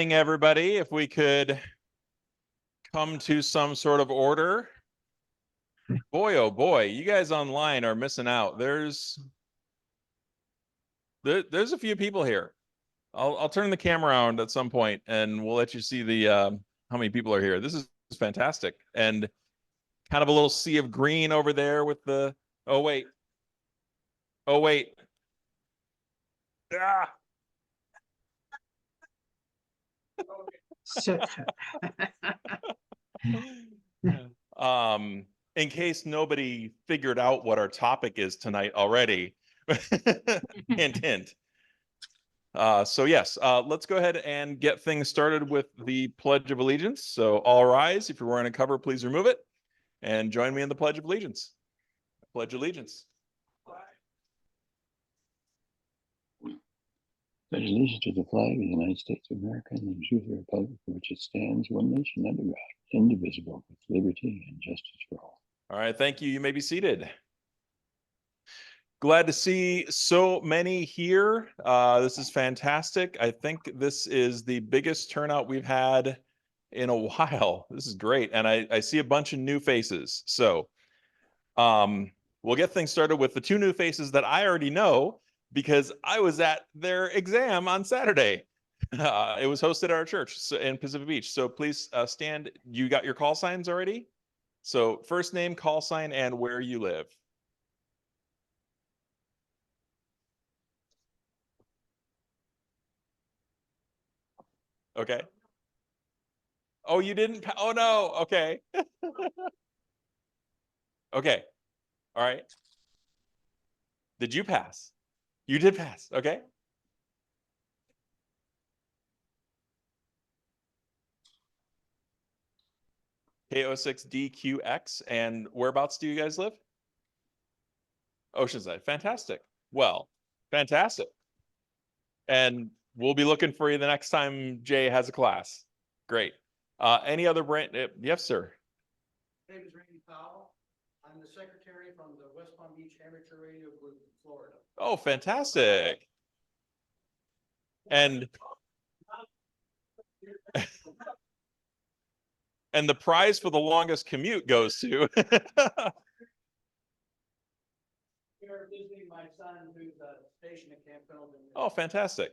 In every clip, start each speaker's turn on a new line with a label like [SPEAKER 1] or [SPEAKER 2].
[SPEAKER 1] Everybody, if we could come to some sort of order. Boy, oh boy, you guys online are missing out. There's a few people here. I'll turn the camera around at some point and we'll let you see the how many people are here. This is fantastic. And kind of a little sea of green over there with the oh wait. Oh wait. Ah. In case nobody figured out what our topic is tonight already. Hint, hint. So yes, let's go ahead and get things started with the Pledge of Allegiance. So all rise. If you're wearing a cover, please remove it and join me in the Pledge of Allegiance. Pledge allegiance.
[SPEAKER 2] Pledge allegiance to the flag of the United States of America and the republic for which it stands, one nation under God, indivisible, with liberty and justice for all.
[SPEAKER 1] All right, thank you. You may be seated. Glad to see so many here. This is fantastic. I think this is the biggest turnout we've had in a while. This is great. And I see a bunch of new faces. So we'll get things started with the two new faces that I already know because I was at their exam on Saturday. It was hosted at our church in Pacific Beach. So please stand. You got your call signs already? So first name, call sign, and where you live. Okay. Oh, you didn't? Oh, no. Okay. Okay. All right. Did you pass? You did pass. Okay. K06DQX. And whereabouts do you guys live? Oceanside. Fantastic. Well, fantastic. And we'll be looking for you the next time Jay has a class. Great. Any other brand? Yes, sir.
[SPEAKER 3] My name is Randy Powell. I'm the secretary from the West Palm Beach Amateur Radio Group in Florida.
[SPEAKER 1] Oh, fantastic. And and the prize for the longest commute goes to
[SPEAKER 3] Here visiting my son who's stationed at Camp Pendleton.
[SPEAKER 1] Oh, fantastic.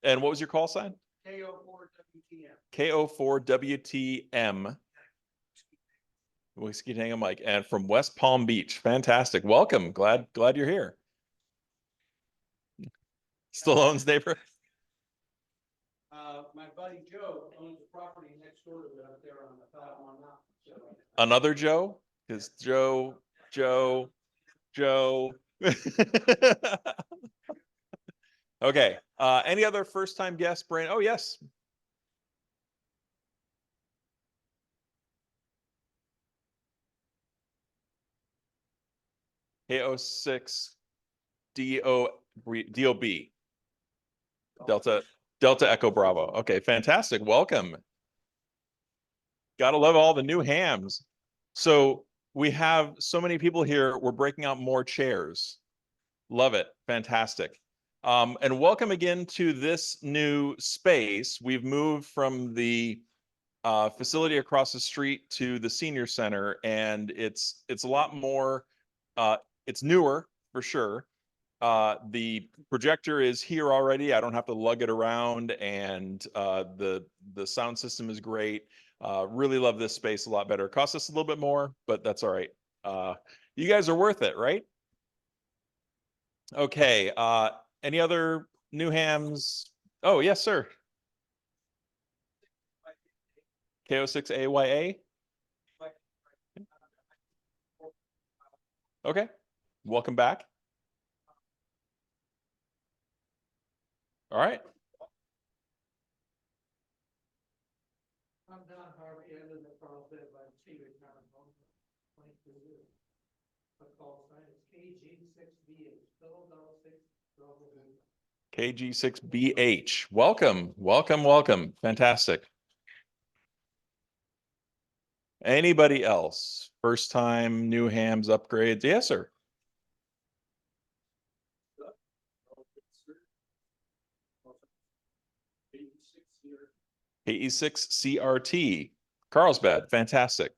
[SPEAKER 1] And what was your call sign?
[SPEAKER 3] KO4WTM.
[SPEAKER 1] KO4WTM. Whiskey Tango Mike. And from West Palm Beach. Fantastic. Welcome. Glad you're here. Stallone's neighbor.
[SPEAKER 3] My buddy Joe owns the property next door to it up there on the Falcon Mountain. So,
[SPEAKER 1] Another Joe? Because Joe. Okay. Any other first-time guests, Brand? Oh, yes. K06DOB. Delta Echo Bravo. Okay, fantastic. Welcome. Gotta love all the new hams. So we have so many people here. We're breaking out more chairs. Love it. Fantastic. And welcome again to this new space. We've moved from the facility across the street to the senior center, and it's a lot more. It's newer for sure. The projector is here already. I don't have to lug it around, and the sound system is great. Really love this space a lot better. It costs us a little bit more, but that's all right. You guys are worth it, right? Okay. Any other new hams? Oh, yes, sir. K06AYA. Okay. Welcome back. All right.
[SPEAKER 3] I'm Don Harvey. I live in Carlsbad by the Cedar Town. My call sign is KG6BH.
[SPEAKER 1] KG6BH. Welcome, welcome, welcome. Fantastic. Anybody else? First time, new hams, upgrades? Yes, sir. KE6 CRT. Carlsbad, fantastic.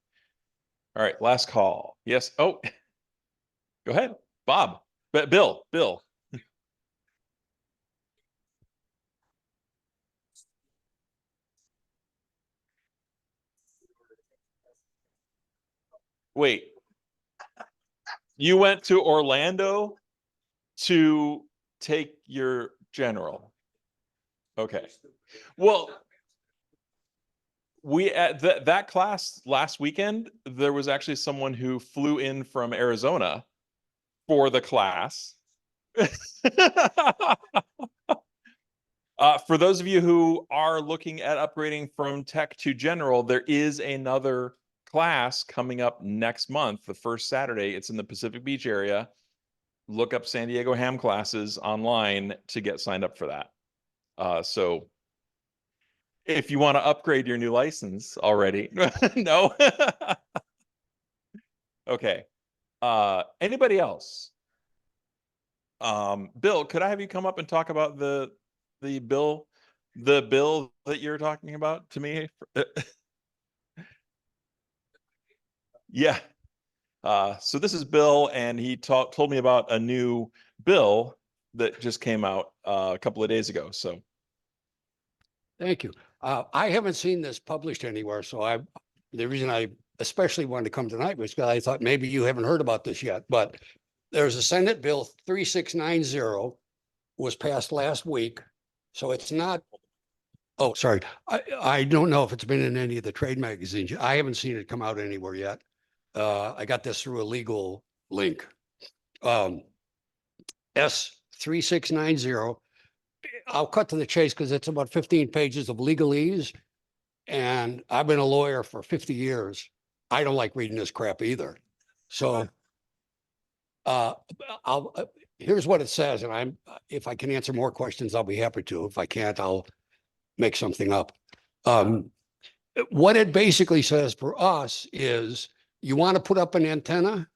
[SPEAKER 1] All right, last call. Yes. Oh, go ahead, Bob. Bill. Wait, you went to Orlando to take your general? Okay. Well, we at that class last weekend, there was actually someone who flew in from Arizona for the class. For those of you who are looking at upgrading from tech to general, there is another class coming up next month, the first Saturday. It's in the Pacific Beach area. Look up San Diego Ham classes online to get signed up for that. So if you want to upgrade your new license already, no. Okay. Anybody else? Bill, could I have you come up and talk about the bill that you're talking about to me? Yeah. So this is Bill, and he told me about a new bill that just came out a couple of days ago. So
[SPEAKER 4] Thank you. I haven't seen this published anywhere, so the reason I especially wanted to come tonight was because I thought maybe you haven't heard about this yet, but there's a Senate Bill 3690 was passed last week. So it's not, oh, sorry. I don't know if it's been in any of the trade magazines. I haven't seen it come out anywhere yet. I got this through a legal link. S3690. I'll cut to the chase because it's about 15 pages of legalese. And I've been a lawyer for 50 years. I don't like reading this crap either. So here's what it says. And if I can answer more questions, I'll be happy to. If I can't, I'll make something up. What it basically says for us is you want to put up an antenna?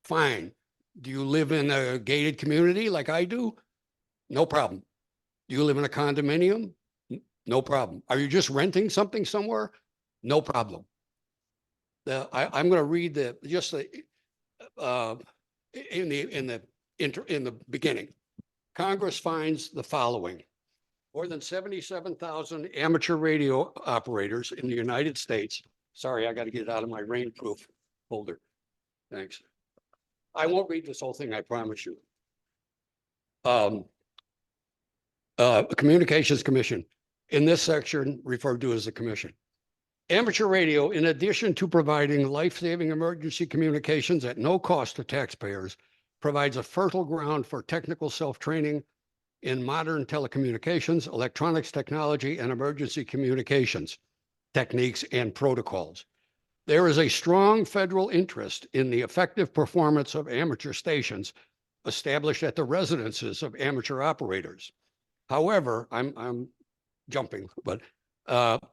[SPEAKER 4] Fine. Do you live in a gated community like I do? No problem. Do you live in a condominium? No problem. Are you just renting something somewhere? No problem. I'm going to read in the beginning. Congress finds the following: more than 77,000 amateur radio operators in the United States. Sorry, I got to get it out of my rainproof folder. Thanks. I won't read this whole thing, I promise you. Communications Commission, in this section referred to as the commission. Amateur radio, in addition to providing life-saving emergency communications at no cost to taxpayers, provides a fertile ground for technical self-training in modern telecommunications, electronics technology, and emergency communications techniques and protocols. There is a strong federal interest in the effective performance of amateur stations established at the residences of amateur operators. However, I'm jumping, but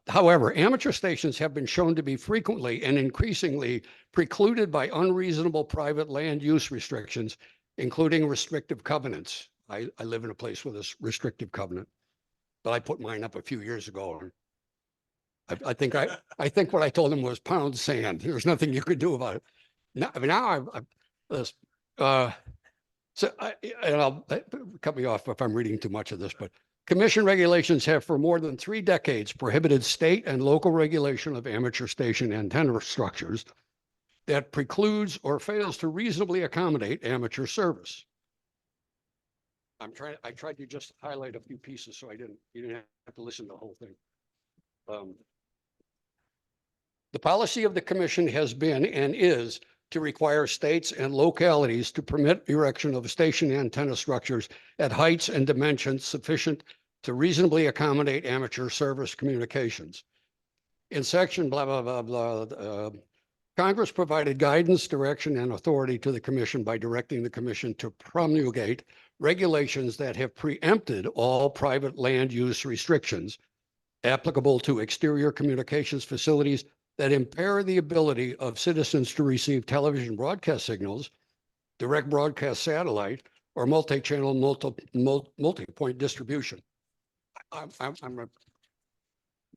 [SPEAKER 4] however, amateur stations have been shown to be frequently and increasingly precluded by unreasonable private land use restrictions, including restrictive covenants. I live in a place with a restrictive covenant, but I put mine up a few years ago. I think what I told them was pound sand. There's nothing you could do about it. Cut me off if I'm reading too much of this, but commission regulations have for more than 3 decades prohibited state and local regulation of amateur station antenna structures that precludes or fails to reasonably accommodate amateur service. I tried to just highlight a few pieces so you didn't have to listen to the whole thing. The policy of the commission has been and is to require states and localities to permit erection of station antenna structures at heights and dimensions sufficient to reasonably accommodate amateur service communications. In section blah, blah, blah, blah, Congress provided guidance, direction, and authority to the commission by directing the commission to promulgate regulations that have preempted all private land use restrictions applicable to exterior communications facilities that impair the ability of citizens to receive television broadcast signals, direct broadcast satellite, or multi-channel multi-point distribution.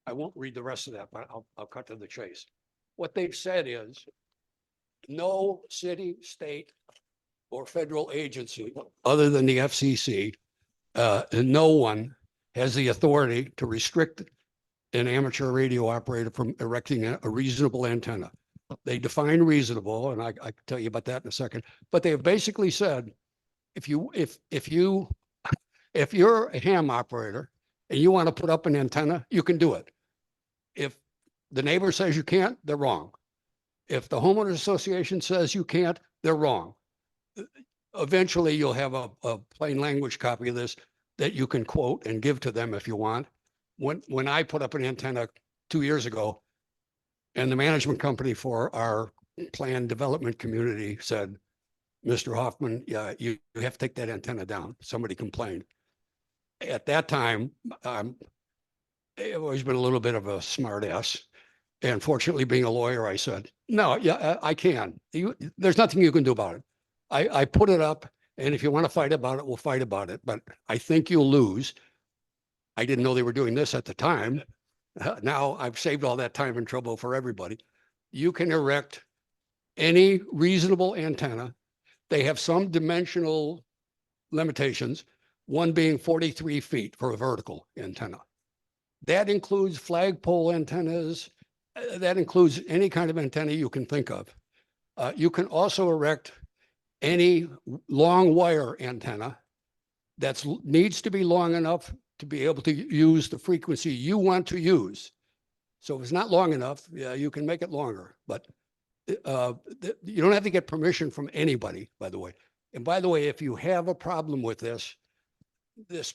[SPEAKER 4] I won't read the rest of that, but I'll cut to the chase. What they've said is no city, state, or federal agency other than the FCC, and no one has the authority to restrict an amateur radio operator from erecting a reasonable antenna. They define reasonable, and I can tell you about that in a second, but they have basically said, if you're a ham operator and you want to put up an antenna, you can do it. If the neighbor says you can't, they're wrong. If the homeowners association says you can't, they're wrong. Eventually you'll have a plain language copy of this that you can quote and give to them if you want. When I put up an antenna 2 years ago, and the management company for our planned development community said, Mr. Hoffman, yeah, you have to take that antenna down. Somebody complained. At that time, I've always been a little bit of a smart ass. And fortunately, being a lawyer, I said, no, yeah, I can. There's nothing you can do about it. I put it up, and if you want to fight about it, we'll fight about it. But I think you'll lose. I didn't know they were doing this at the time. Now I've saved all that time and trouble for everybody. You can erect any reasonable antenna. They have some dimensional limitations, one being 43 feet for a vertical antenna. That includes flagpole antennas. That includes any kind of antenna you can think of. You can also erect any long wire antenna that needs to be long enough to be able to use the frequency you want to use. So if it's not long enough, yeah, you can make it longer, but you don't have to get permission from anybody, by the way. And by the way, if you have a problem with this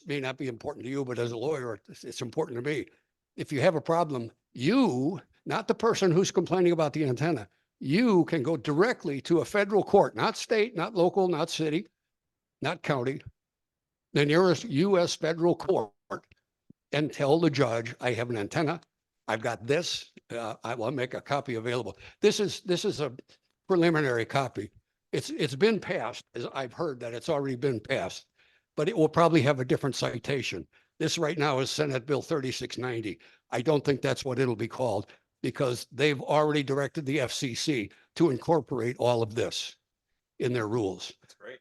[SPEAKER 4] may not be important to you, but as a lawyer, it's important to me. If you have a problem, you, not the person who's complaining about the antenna, you can go directly to a federal court, not state, not local, not city, not county, the nearest U.S. federal court, and tell the judge, I have an antenna. I've got this. I will make a copy available. This is a preliminary copy. It's been passed, as I've heard that it's already been passed, but it will probably have a different citation. This right now is Senate Bill 3690. I don't think that's what it'll be called, because they've already directed the FCC to incorporate all of this in their rules.
[SPEAKER 1] That's great.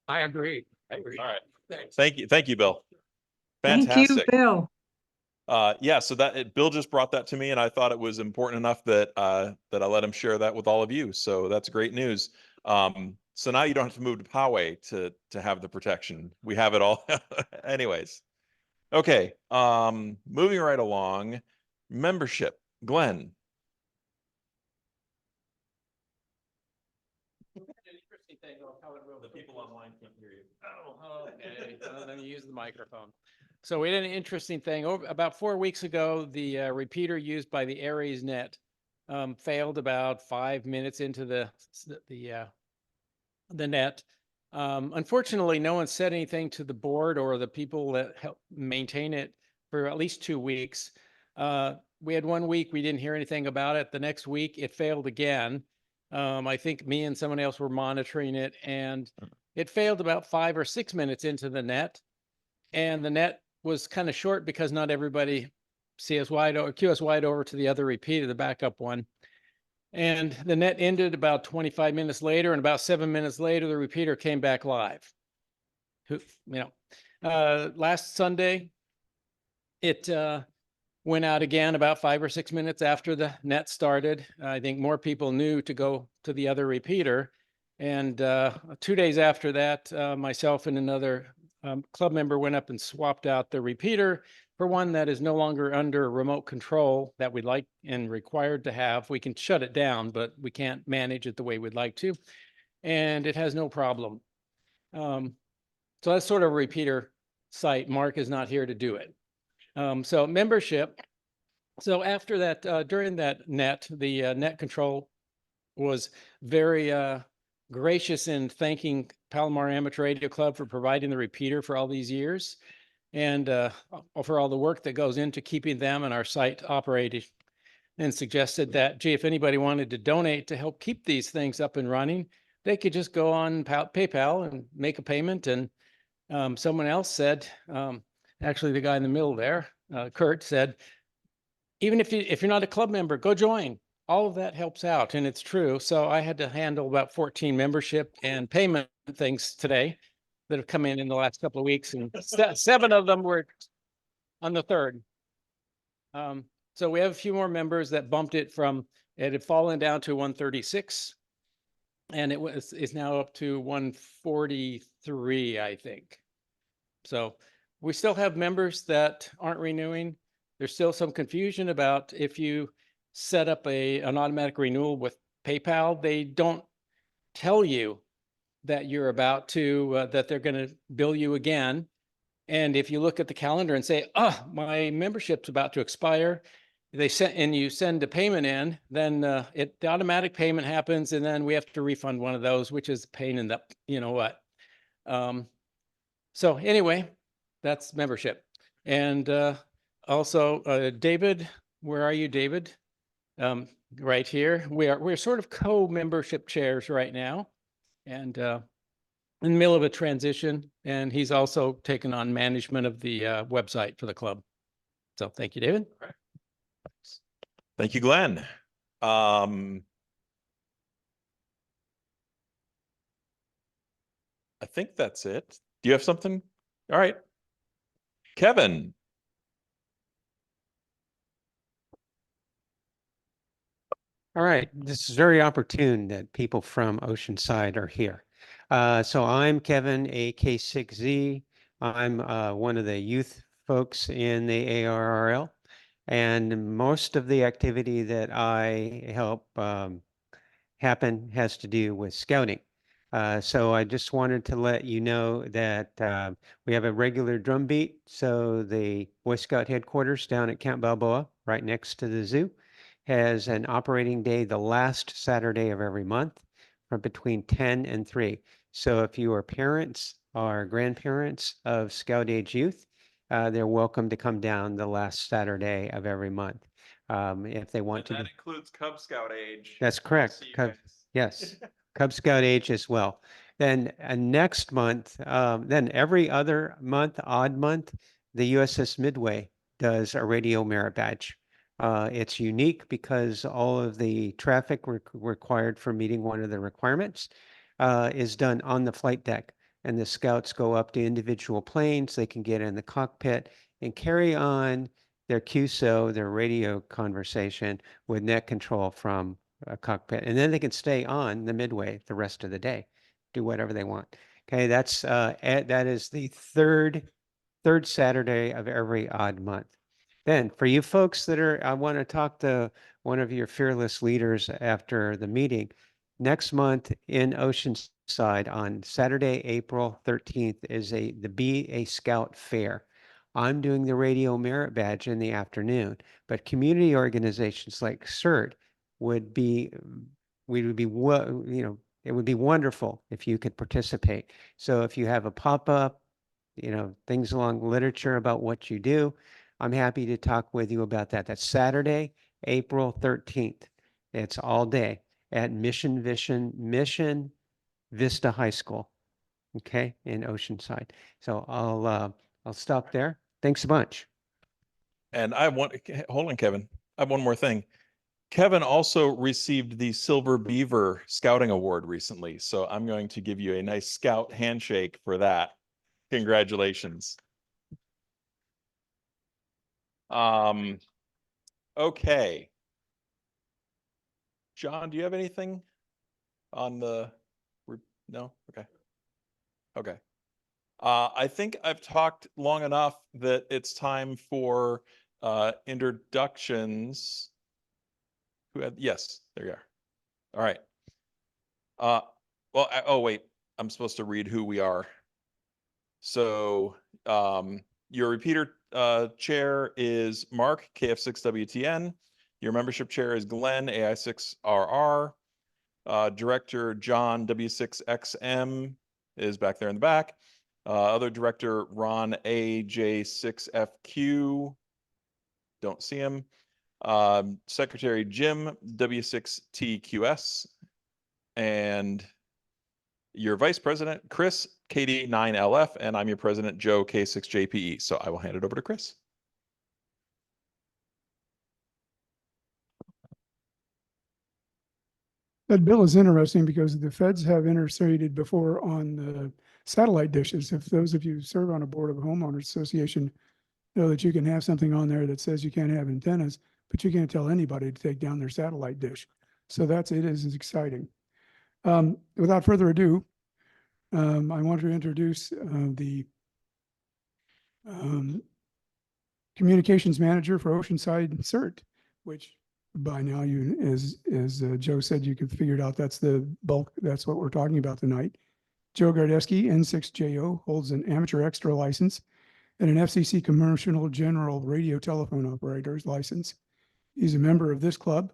[SPEAKER 4] I agree.
[SPEAKER 1] All right.
[SPEAKER 4] Thanks.
[SPEAKER 1] Thank you, Bill.
[SPEAKER 5] Thank
[SPEAKER 1] Fantastic.
[SPEAKER 5] you, Bill.
[SPEAKER 1] Yeah, so Bill just brought that to me, and I thought it was important enough that that I let him share that with all of you. So that's great news. So now you don't have to move to Poway to have the protection. We have it all. Anyways. Okay. Moving right along. Membership. Glenn. The people online can't hear you.
[SPEAKER 6] Oh, okay. Let me use the microphone. So we did an interesting thing. About 4 weeks ago, the repeater used by the Aries net failed about 5 minutes into the net. Unfortunately, no one said anything to the board or the people that help maintain it for at least 2 weeks. We had 1 week, we didn't hear anything about it. The next week, it failed again. I think me and someone else were monitoring it, and it failed about 5 or 6 minutes into the net. And the net was kind of short because not everybody QS wide over to the other repeater, the backup one. And the net ended about 25 minutes later, and about 7 minutes later, the repeater came back live. Last Sunday, it went out again about 5 or 6 minutes after the net started. I think more people knew to go to the other repeater. And 2 days after that, myself and another club member went up and swapped out the repeater for one that is no longer under remote control that we'd like and required to have. We can shut it down, but we can't manage it the way we'd like to. And it has no problem. So that's sort of a repeater site. Mark is not here to do it. So membership. So after that, during that net, the net control was very gracious in thanking Palomar Amateur Radio Club for providing the repeater for all these years, and for all the work that goes into keeping them and our site operating, and suggested that, gee, if anybody wanted to donate to help keep these things up and running, they could just go on PayPal and make a payment, and Someone else said, actually the guy in the middle there, Kurt said, even if you're not a club member, go join. All of that helps out, and it's true. So I had to handle about 14 membership and payment things today that have come in the last couple of weeks, and 7 of them were on the 3rd. So we have a few more members that bumped it from, it had fallen down to 136, and it's now up to 143, I think. So we still have members that aren't renewing. There's still some confusion about if you set up an automatic renewal with PayPal, they don't tell you that you're about to, that they're going to bill you again. And if you look at the calendar and say, oh, my membership's about to expire, you send a payment in, then the automatic payment happens, and then we have to refund one of those, which is a pain in the, you know what. So anyway, that's membership. And also, David, where are you, David? Right here. We're sort of co-membership chairs right now, and in the middle of a transition. And he's also taken on management of the website for the club. So thank you, David.
[SPEAKER 1] Thank you, Glenn. I think that's it. Do you have something? All right. Kevin.
[SPEAKER 5] All right, this is very opportune that people from Oceanside are here. So I'm Kevin, AK6Z. I'm one of the youth folks in the ARRL, and most of the activity that I help happen has to do with scouting. So I just wanted to let you know that we have a regular drum beat. So the Boy Scout headquarters down at Camp Balboa, right next to the zoo, has an operating day the last Saturday of every month from between 10 and 3. So if you are parents or grandparents of Scout age youth, they're welcome to come down the last Saturday of every month. If they want to.
[SPEAKER 1] That includes Cub Scout age.
[SPEAKER 5] That's correct. Yes, Cub Scout age as well. Then next month, then every other month, odd month, the USS Midway does a radio merit badge. It's unique because all of the traffic required for meeting one of the requirements is done on the flight deck. And the scouts go up to individual planes. They can get in the cockpit and carry on their QSO, their radio conversation with net control from a cockpit. And then they can stay on the Midway the rest of the day, do whatever they want. Okay, that is the third Saturday of every odd month. Then for you folks that I want to talk to one of your fearless leaders after the meeting. Next month in Oceanside on Saturday, April 13th is the Be a Scout Fair. I'm doing the radio merit badge in the afternoon, but community organizations like CERT would be, it would be wonderful if you could participate. So if you have a pop-up, things along literature about what you do, I'm happy to talk with you about that. That's Saturday, April 13th. It's all day at Mission Vista High School, okay, in Oceanside. So I'll stop there. Thanks a bunch.
[SPEAKER 1] And hold on, Kevin. I have one more thing. Kevin also received the Silver Beaver Scouting Award recently. So I'm going to give you a nice scout handshake for that. Congratulations. Okay. John, do you have anything on no? Okay. Okay. I think I've talked long enough that it's time for introductions. Yes, there you are. All right. Well, oh wait, I'm supposed to read who we are. So your repeater chair is Mark, KF6WTN. Your membership chair is Glenn, AI6RR. Director John, W6XM, is back there in the back. Other director Ron, AJ6FQ. Don't see him. Secretary Jim, W6TQS. And your vice president, Chris, KD9LF, and I'm your president, Joe K6JPE. So I will hand it over to Chris.
[SPEAKER 7] That bill is interesting because the feds have interceded before on the satellite dishes. If those of you who serve on a board of a homeowners association know that you can have something on there that says you can't have antennas, but you can't tell anybody to take down their satellite dish. So it is exciting. Without further ado, I want to introduce the communications manager for Oceanside CERT, which by now you, as Joe said, you could figure it out. That's the bulk. That's what we're talking about tonight. Joe N6JO holds an amateur extra license and an FCC commercial general radio telephone operator's license. He's a member of this club.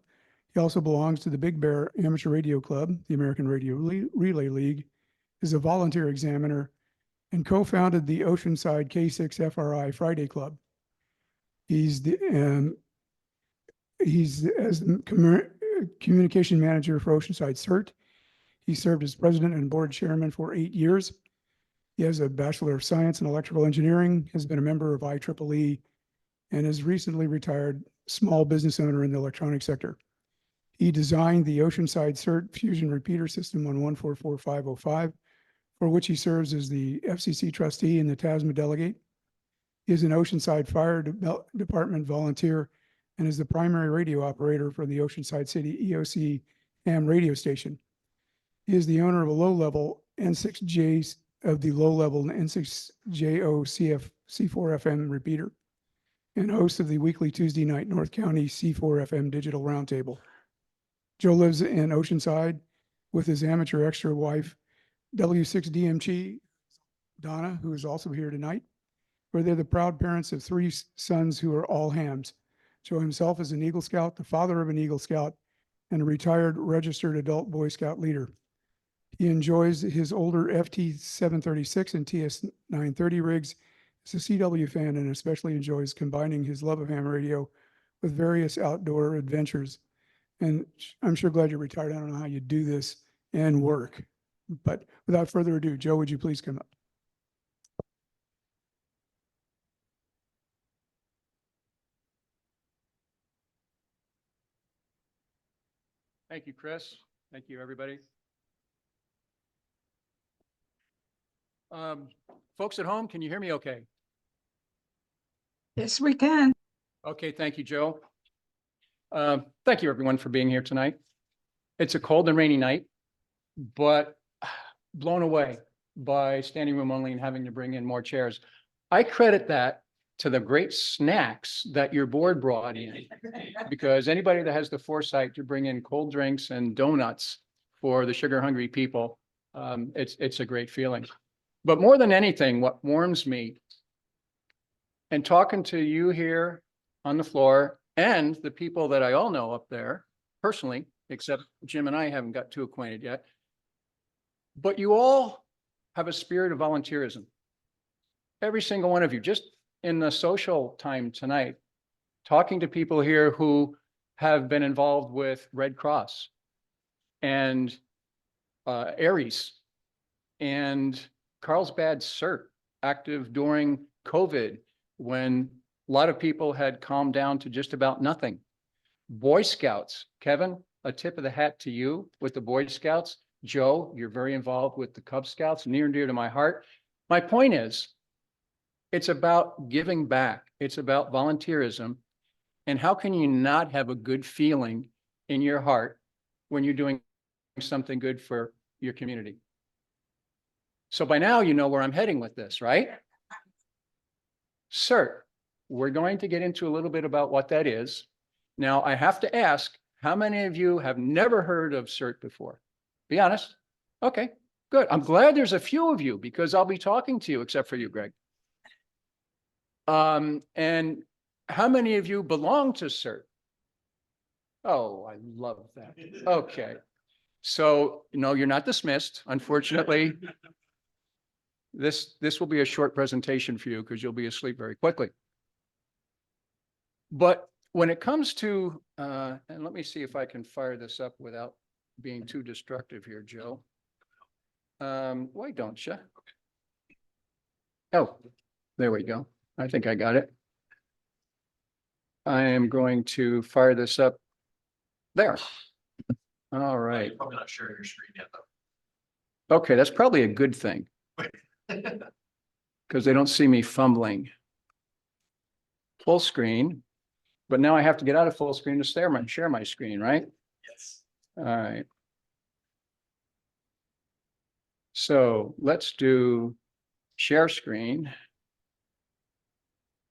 [SPEAKER 7] He also belongs to the Big Bear Amateur Radio Club, the American Radio Relay League, is a volunteer examiner, and co-founded the Oceanside K6FRI Friday Club. He's as the communication manager for Oceanside CERT. He served as president and board chairman for 8 years. He has a Bachelor of Science in Electrical Engineering, has been a member of IEEE, and is recently retired small business owner in the electronic sector. He designed the Oceanside CERT fusion repeater system on 144505, for which he serves as the FCC trustee and the TASMA delegate. He is an Oceanside Fire Department volunteer and is the primary radio operator for the Oceanside City EOC ham radio station. He is the owner of a low-level N6J of the low-level N6JO C4FM repeater and host of the weekly Tuesday night North County C4FM digital roundtable. Joe lives in Oceanside with his amateur extra wife, W6DMG, Donna, who is also here tonight, where they're the proud parents of 3 sons who are all hams. Joe himself is an Eagle Scout, the father of an Eagle Scout, and a retired registered adult Boy Scout leader. He enjoys his older FT 736 and TS 930 rigs. He's a CW fan and especially enjoys combining his love of ham radio with various outdoor adventures. And I'm sure glad you're retired. I don't know how you do this and work. But without further ado, Joe, would you please come up?
[SPEAKER 4] Thank you, Chris. Thank you, everybody. Folks at home, can you hear me okay?
[SPEAKER 8] Yes, we can.
[SPEAKER 4] Okay, thank you, Joe. Thank you, everyone, for being here tonight. It's a cold and rainy night, but blown away by standing room only and having to bring in more chairs. I credit that to the great snacks that your board brought in, because anybody that has the foresight to bring in cold drinks and donuts for the sugar-hungry people, it's a great feeling. But more than anything, what warms me and talking to you here on the floor and the people that I all know up there personally, except Jim and I haven't got too acquainted yet, but you all have a spirit of volunteerism. Every single one of you, just in the social time tonight, talking to people here who have been involved with Red Cross and Aries and Carlsbad CERT, active during COVID when a lot of people had calmed down to just about nothing. Boy Scouts, Kevin, a tip of the hat to you with the Boy Scouts. Joe, you're very involved with the Cub Scouts, near and dear to my heart. My point is, it's about giving back. It's about volunteerism. And how can you not have a good feeling in your heart when you're doing something good for your community? So by now, you know where I'm heading with this, right? CERT, we're going to get into a little bit about what that is. Now, I have to ask, how many of you have never heard of CERT before? Be honest. Okay, good. I'm glad there's a few of you because I'll be talking to you, except for you, Greg. And how many of you belong to CERT? Oh, I love that. Okay. So, no, you're not dismissed. Unfortunately, this will be a short presentation for you because you'll be asleep very quickly. But when it comes to, and let me see if I can fire this up without being too destructive here, Joe. Why don't you?
[SPEAKER 8] Oh, there we go. I think I got it. I am going to fire this up there. All right.
[SPEAKER 1] Probably not sharing your screen yet, though.
[SPEAKER 8] Okay, that's probably a good thing. Because they don't see me fumbling. Full screen, but now I have to get out of full screen to share my screen, right?
[SPEAKER 1] Yes.
[SPEAKER 8] All right. So let's do share screen.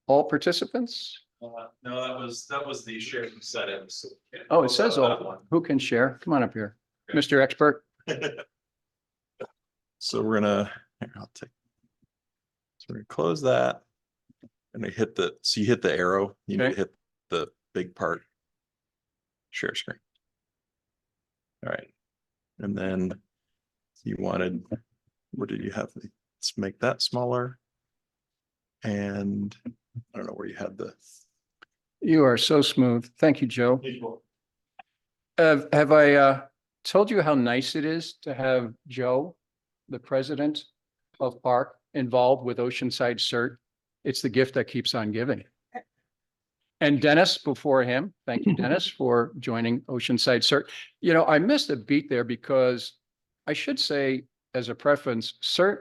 [SPEAKER 8] All participants?
[SPEAKER 1] No, that was the sharing settings. So we can't
[SPEAKER 8] Oh, it
[SPEAKER 1] close
[SPEAKER 8] says
[SPEAKER 1] out that
[SPEAKER 8] all.
[SPEAKER 1] one.
[SPEAKER 8] Who can share? Come on up here,
[SPEAKER 1] Okay.
[SPEAKER 8] Mr. Expert.
[SPEAKER 1] So we're gonna, here, I'll take. So we're gonna close that. And we hit so you hit the arrow, you need
[SPEAKER 8] Okay.
[SPEAKER 1] to hit the big part. Share screen. All right. And then you wanted, what did you have? Let's make that smaller. And I don't know where you had the.
[SPEAKER 8] You are so smooth. Thank you, Joe. Have I told you how nice it is to have Joe, the president of PARC, involved with Oceanside CERT? It's the gift that keeps on giving. And Dennis before him, thank you, Dennis, for joining Oceanside CERT. You know, I missed a beat there because I should say, as a preference, CERT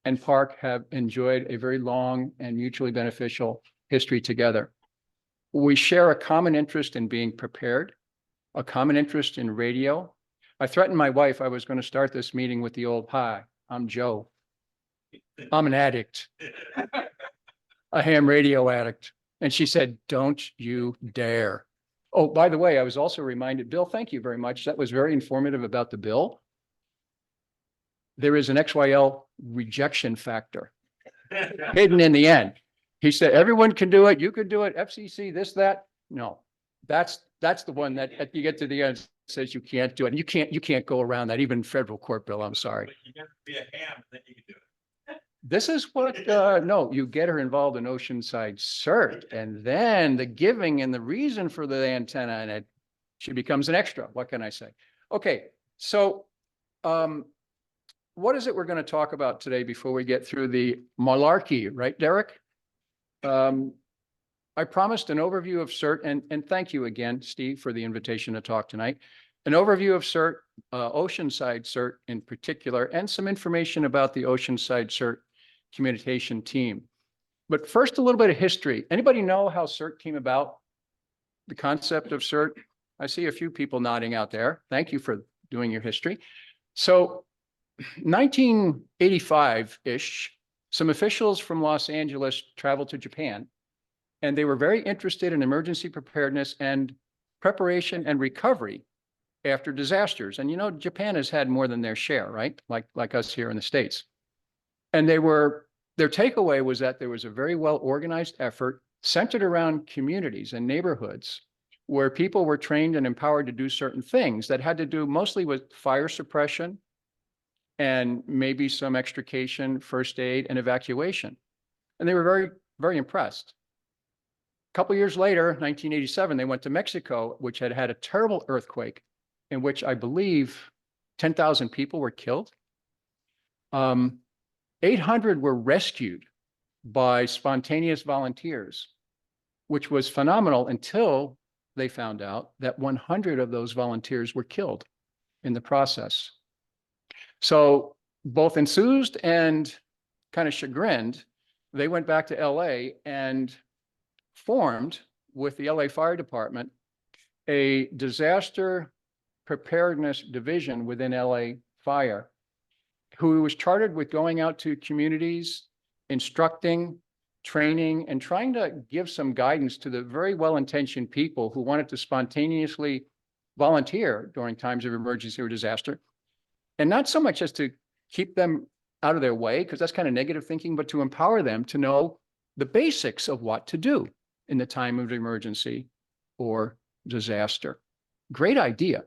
[SPEAKER 8] and PARC have enjoyed a very long and mutually beneficial history together. We share a common interest in being prepared, a common interest in radio. I threatened my wife I was going to start this meeting with the old, "Hi, I'm Joe. I'm an addict, a ham radio addict." And she said, "Don't you dare." Oh, by the way, I was also reminded, Bill, thank you very much. That was very informative about the bill. There is an XYL rejection factor hidden in the end. He said, everyone can do it. You could do it. FCC, this, that. No, that's the one that you get to the end says you can't do it. And you can't go around that, even federal court, Bill. I'm sorry.
[SPEAKER 1] But you got to be a ham and then you can do it.
[SPEAKER 8] This is what, no, you get her involved in Oceanside CERT, and then the giving and the reason for the antenna, and it, she becomes an extra. What can I say? Okay, so what is it we're going to talk about today before we get through the malarkey, right, Derek? I promised an overview of CERT, and thank you again, Steve, for the invitation to talk tonight. An overview of CERT, Oceanside CERT in particular, and some information about the Oceanside CERT communication team. But first, a little bit of history. Anybody know how CERT came about? The concept of CERT? I see a few people nodding out there. Thank you for doing your history. So 1985-ish, some officials from Los Angeles traveled to Japan, and they were very interested in emergency preparedness and preparation and recovery after disasters. And you know, Japan has had more than their share, right? Like us here in the States. And their takeaway was that there was a very well-organized effort centered around communities and neighborhoods where people were trained and empowered to do certain things that had to do mostly with fire suppression and maybe some extrication, first aid, and evacuation. And they were very, very impressed. A couple of years later, 1987, they went to Mexico, which had had a terrible earthquake in which I believe 10,000 people were killed. 800 were rescued by spontaneous volunteers, which was phenomenal until they found out that 100 of those volunteers were killed in the process. So both enthused and kind of chagrined, they went back to LA and formed with the LA Fire Department a disaster preparedness division within LA Fire, who was chartered with going out to communities, instructing, training, and trying to give some guidance to the very well-intentioned people who wanted to spontaneously volunteer during times of emergency or disaster. And not so much as to keep them out of their way, because that's kind of negative thinking, but to empower them to know the basics of what to do in the time of emergency or disaster. Great idea.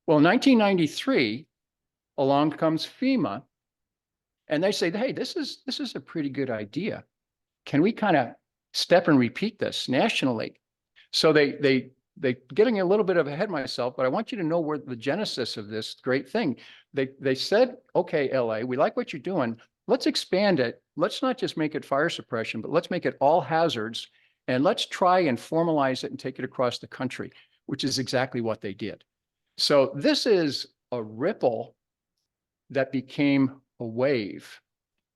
[SPEAKER 8] Well, in 1993, along comes FEMA, and they say, hey, this is a pretty good idea. Can we kind of step and repeat this nationally? So they getting a little bit of ahead of myself, but I want you to know where the genesis of this great thing. They said, okay, LA, we like what you're doing. Let's expand it let's not just make it fire suppression, but let's make it all hazards. And let's try and formalize it and take it across the country, which is exactly what they did. So this is a ripple that became a wave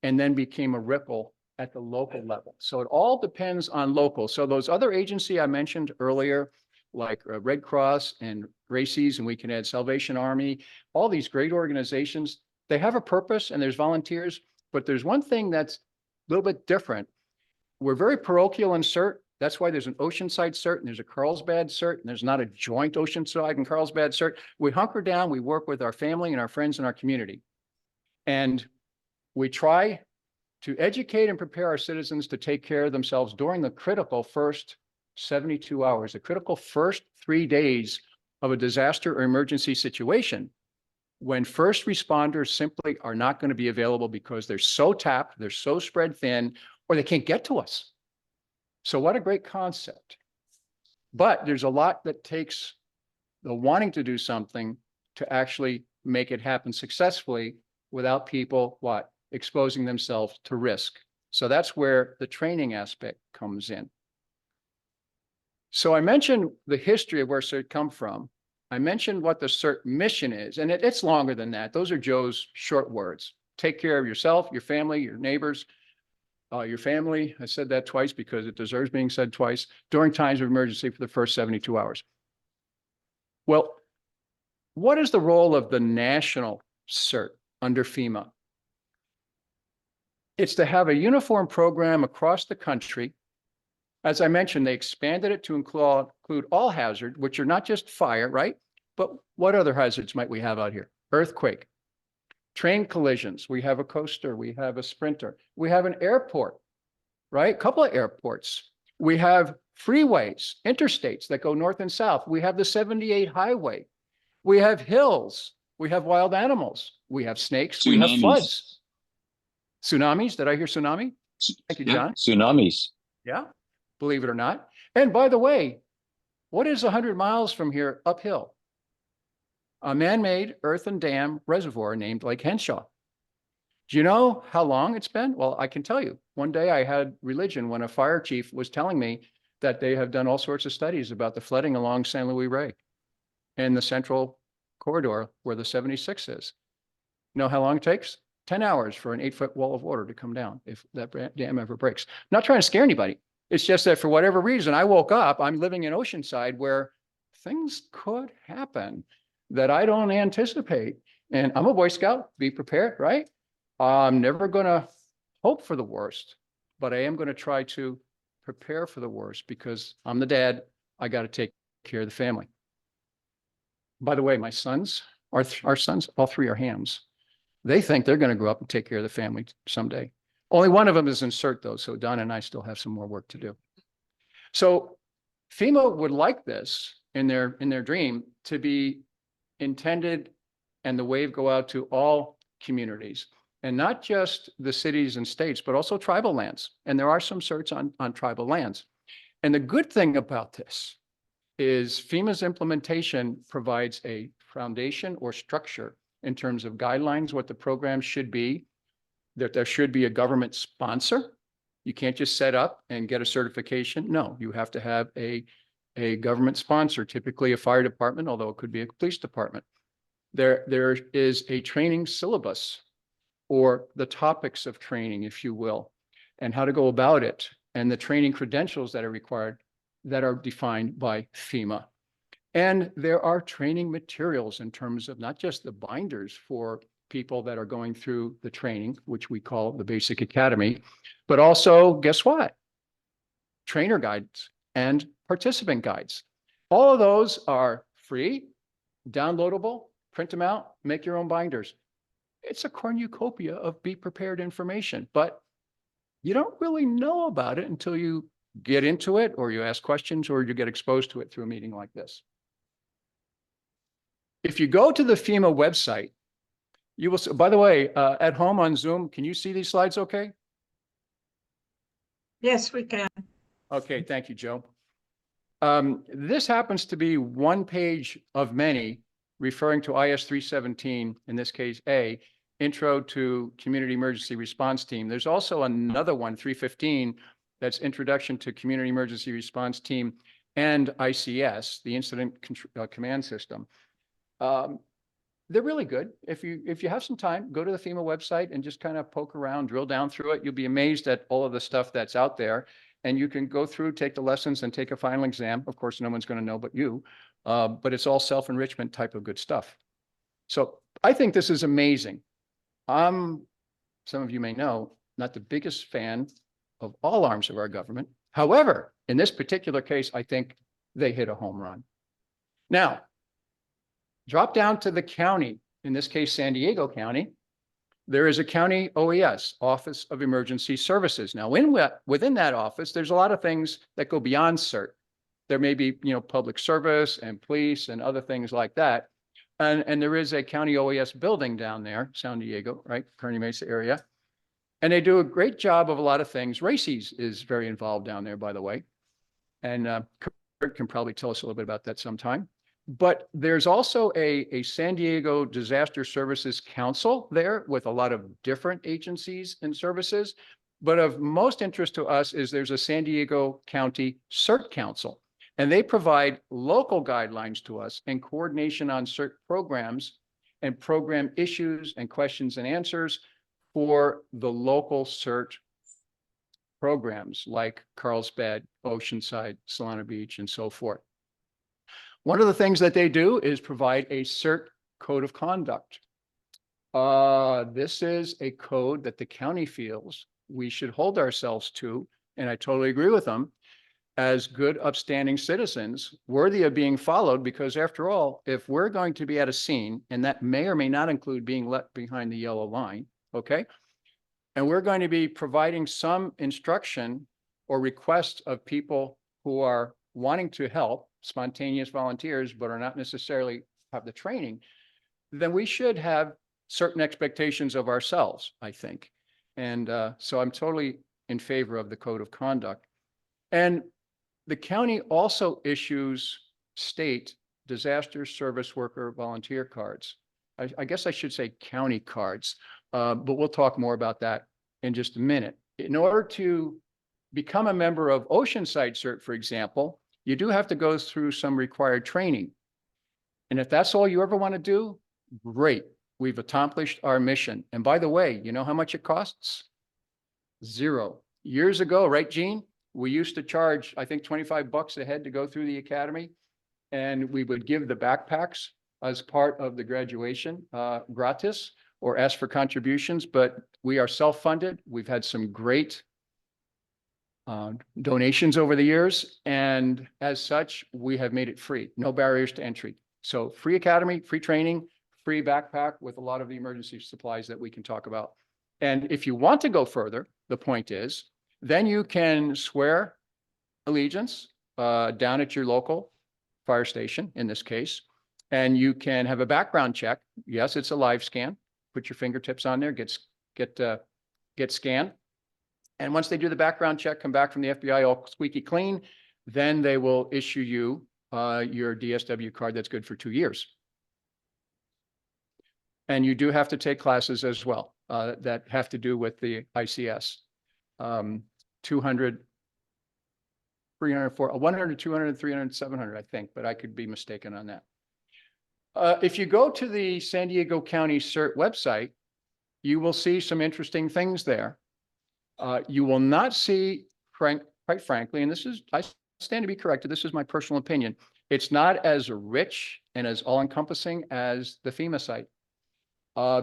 [SPEAKER 8] and then became a ripple at the local level. So it all depends on local. So those other agencies I mentioned earlier, like Red Cross and RACES, and we can add Salvation Army, all these great organizations, they have a purpose and there's volunteers, but there's one thing that's a little bit different. We're very parochial in CERT. That's why there's an Oceanside CERT and there's a Carlsbad CERT, and there's not a joint Oceanside and Carlsbad CERT. We hunker down, we work with our family and our friends in our community. And we try to educate and prepare our citizens to take care of themselves during the critical first 72 hours, the critical first 3 days of a disaster or emergency situation, when first responders simply are not going to be available because they're so tapped, they're so spread thin, or they can't get to us. So what a great concept. But there's a lot that takes the wanting to do something to actually make it happen successfully without people, what? Exposing themselves to risk. So that's where the training aspect comes in. So I mentioned the history of where CERT come from. I mentioned what the CERT mission is, and it's longer than that. Those are Joe's short words. Take care of yourself, your family, your neighbors, your family. I said that twice because it deserves being said twice, during times of emergency for the first 72 hours. Well, what is the role of the national CERT under FEMA? It's to have a uniform program across the country. As I mentioned, they expanded it to include all hazards, which are not just fire, right? But what other hazards might we have out here? Earthquake, train collisions. We have a coaster. We have a sprinter. We have an airport, right? A couple of airports. We have freeways, interstates that go north and south. We have the 78 highway. We have hills. We have wild animals. We have snakes. We have floods. Tsunamis. Did I hear tsunami? Thank you, John.
[SPEAKER 2] Tsunamis.
[SPEAKER 8] Yeah, believe it or not. And by the way, what is 100 miles from here uphill? A man-made earthen dam reservoir named Lake Henshaw. Do you know how long it's been? Well, I can tell you. One day I had religion when a fire chief was telling me that they have done all sorts of studies about the flooding along San Luis Rey in the central corridor where the 76 is. You know how long it takes? 10 hours for an 8-foot wall of water to come down if that dam ever breaks. I'm not trying to scare anybody. It's just that for whatever reason, I woke up, I'm living in Oceanside where things could happen that I don't anticipate. And I'm a Boy Scout, be prepared, right? I'm never going to hope for the worst, but I am going to try to prepare for the worst because I'm the dad. I got to take care of the family. By the way, my sons, our sons, all three are hams. They think they're going to grow up and take care of the family someday. Only one of them is in CERT though, so Don and I still have some more work to do. So FEMA would like this in their dream to be intended and the wave go out to all communities and not just the cities and states, but also tribal lands. And there are some CERTs on tribal lands. And the good thing about this is FEMA's implementation provides a foundation or structure in terms of guidelines, what the program should be, that there should be a government sponsor. You can't just set up and get a certification. No, you have to have a government sponsor, typically a fire department, although it could be a police department. There is a training syllabus or the topics of training, if you will, and how to go about it, and the training credentials that are required that are defined by FEMA. And there are training materials in terms of not just the binders for people that are going through the training, which we call the Basic Academy, but also, guess what? Trainer guides and participant guides. All of those are free, downloadable, print them out, make your own binders. It's a cornucopia of be prepared information, but you don't really know about it until you get into it or you ask questions or you get exposed to it through a meeting like this. If you go to the FEMA website, you will, by the way, at home on Zoom, can you see these slides okay?
[SPEAKER 9] Yes, we can.
[SPEAKER 8] Okay, thank you, Joe. This happens to be one page of many referring to IS 317, in this case A, Intro to Community Emergency Response Team. There's also another one, 315, that's Introduction to Community Emergency Response Team and ICS, the Incident Command System. They're really good. If you have some time, go to the FEMA website and just kind of poke around, drill down through it. You'll be amazed at all of the stuff that's out there. And you can go through, take the lessons and take a final exam. Of course, no one's going to know but you, but it's all self-enrichment type of good stuff. So I think this is amazing. Some of you may know, not the biggest fan of all arms of our government. However, in this particular case, I think they hit a home run. Now, drop down to the county, in this case, San Diego County. There is a county OES, Office of Emergency Services. Now, within that office, there's a lot of things that go beyond CERT. There may be, public service and police and other things like that. And there is a county OES building down there, San Diego, right? Kearny Mesa area. And they do a great job of a lot of things. Races is very involved down there, by the way. And Kurt can probably tell us a little bit about that sometime. But there's also a San Diego Disaster Services Council there with a lot of different agencies and services. But of most interest to us is there's a San Diego County CERT Council. And they provide local guidelines to us and coordination on CERT programs and program issues and questions and answers for the local CERT programs like Carlsbad, Oceanside, Solana Beach, and so forth. One of the things that they do is provide a CERT code of conduct. This is a code that the county feels we should hold ourselves to, and I totally agree with them, as good, upstanding citizens worthy of being followed, because after all, if we're going to be at a scene, and that may or may not include being left behind the yellow line, okay? And we're going to be providing some instruction or request of people who are wanting to help, spontaneous volunteers, but are not necessarily have the training, then we should have certain expectations of ourselves, I think. And so I'm totally in favor of the code of conduct. And the county also issues state disaster service worker volunteer cards. I guess I should say county cards, but we'll talk more about that in just a minute. In order to become a member of Oceanside CERT, for example, you do have to go through some required training. And if that's all you ever want to do, great. We've accomplished our mission. And by the way, you know how much it costs? $0. Years ago, right, Gene? We used to charge, I think, $25 a head to go through the academy. And we would give the backpacks as part of the graduation gratis or ask for contributions, but we are self-funded. We've had some great donations over the years. And as such, we have made it free, no barriers to entry. So free academy, free training, free backpack with a lot of the emergency supplies that we can talk about. And if you want to go further, the point is, then you can swear allegiance down at your local fire station, in this case, and you can have a background check. Yes, it's a live scan. Put your fingertips on there, get scanned. And once they do the background check, come back from the FBI all squeaky clean, then they will issue you your DSW card that's good for 2 years. And you do have to take classes as well that have to do with the ICS. 200, 300, 100, 200, 300, 700, I think, but I could be mistaken on that. If you go to the San Diego County CERT website, you will see some interesting things there. You will not see, quite frankly, and this is, I stand to be corrected, this is my personal opinion, it's not as rich and as all-encompassing as the FEMA site,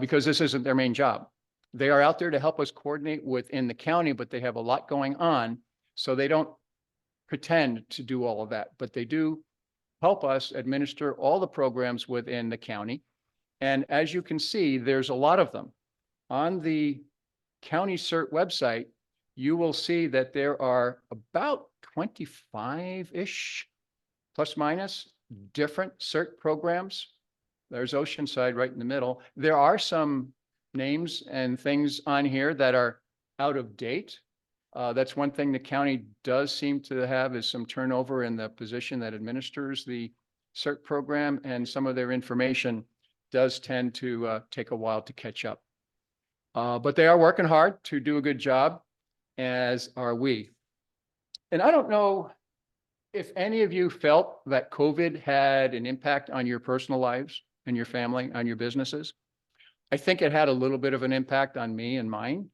[SPEAKER 8] because this isn't their main job. They are out there to help us coordinate within the county, but they have a lot going on, so they don't pretend to do all of that, but they do help us administer all the programs within the county. And as you can see, there's a lot of them. On the county CERT website, you will see that there are about 25-ish, plus minus, different CERT programs. There's Oceanside right in the middle. There are some names and things on here that are out of date. That's one thing the county does seem to have, is some turnover in the position that administers the CERT program, and some of their information does tend to take a while to catch up. But they are working hard to do a good job, as are we. And I don't know if any of you felt that COVID had an impact on your personal lives and your family, on your businesses. I think it had a little bit of an impact on me and mine.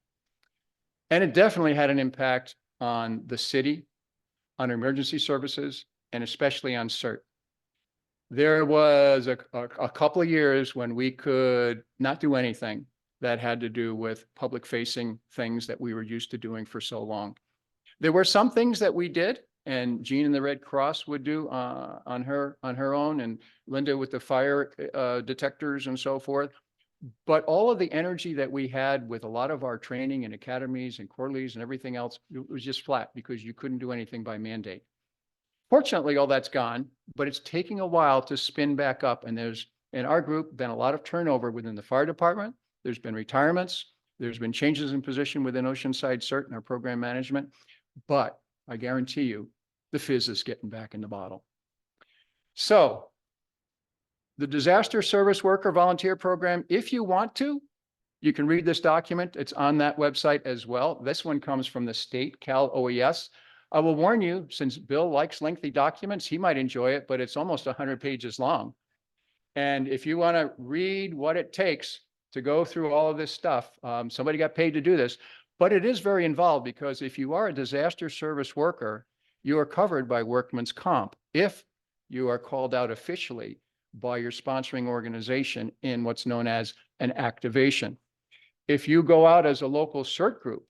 [SPEAKER 8] And it definitely had an impact on the city, on emergency services, and especially on CERT. There was a couple of years when we could not do anything that had to do with public facing things that we were used to doing for so long. There were some things that we did, and Jean and the Red Cross would do on her own, and Linda with the fire detectors and so forth. But all of the energy that we had with a lot of our training and academies and quarterlies and everything else, it was just flat because you couldn't do anything by mandate. Fortunately, all that's gone, but it's taking a while to spin back up. And there's, in our group, been a lot of turnover within the fire department. There's been retirements. There's been changes in position within Oceanside CERT and our program management. But I guarantee you, the fizz is getting back in the bottle. So the Disaster Service Worker Volunteer Program, if you want to, you can read this document. It's on that website as well. This one comes from the state, Cal OES. I will warn you, since Bill likes lengthy documents, he might enjoy it, but it's almost 100 pages long. And if you want to read what it takes to go through all of this stuff, somebody got paid to do this, but it is very involved, because if you are a disaster service worker, you are covered by workman's comp if you are called out officially by your sponsoring organization in what's known as an activation. If you go out as a local CERT group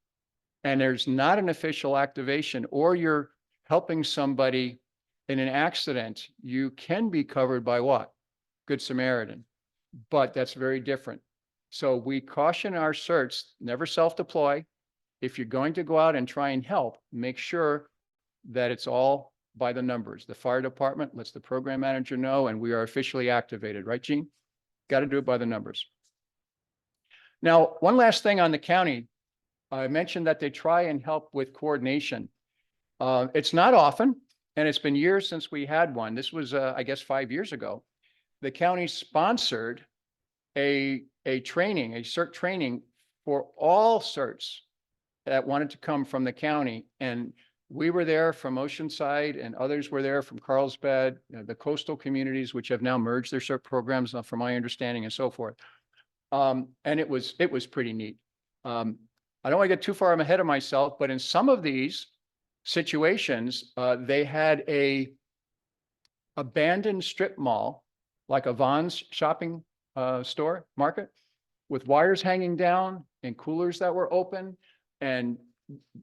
[SPEAKER 8] and there's not an official activation, or you're helping somebody in an accident, you can be covered by what? Good Samaritan. But that's very different. So we caution our CERTs, never self-deploy. If you're going to go out and try and help, make sure that it's all by the numbers. The fire department lets the program manager know, and we are officially activated, right, Gene? Got to do it by the numbers. Now, one last thing on the county. I mentioned that they try and help with coordination. It's not often, and it's been years since we had one. This was, I guess, 5 years ago. The county sponsored a training, a CERT training for all CERTs that wanted to come from the county. And we were there from Oceanside, and others were there from Carlsbad, the coastal communities, which have now merged their CERT programs, from my understanding, and so forth. And it was pretty neat. I don't want to get too far ahead of myself, but in some of these situations, they had a abandoned strip mall, like a Vons shopping store market, with wires hanging down and coolers that were open, and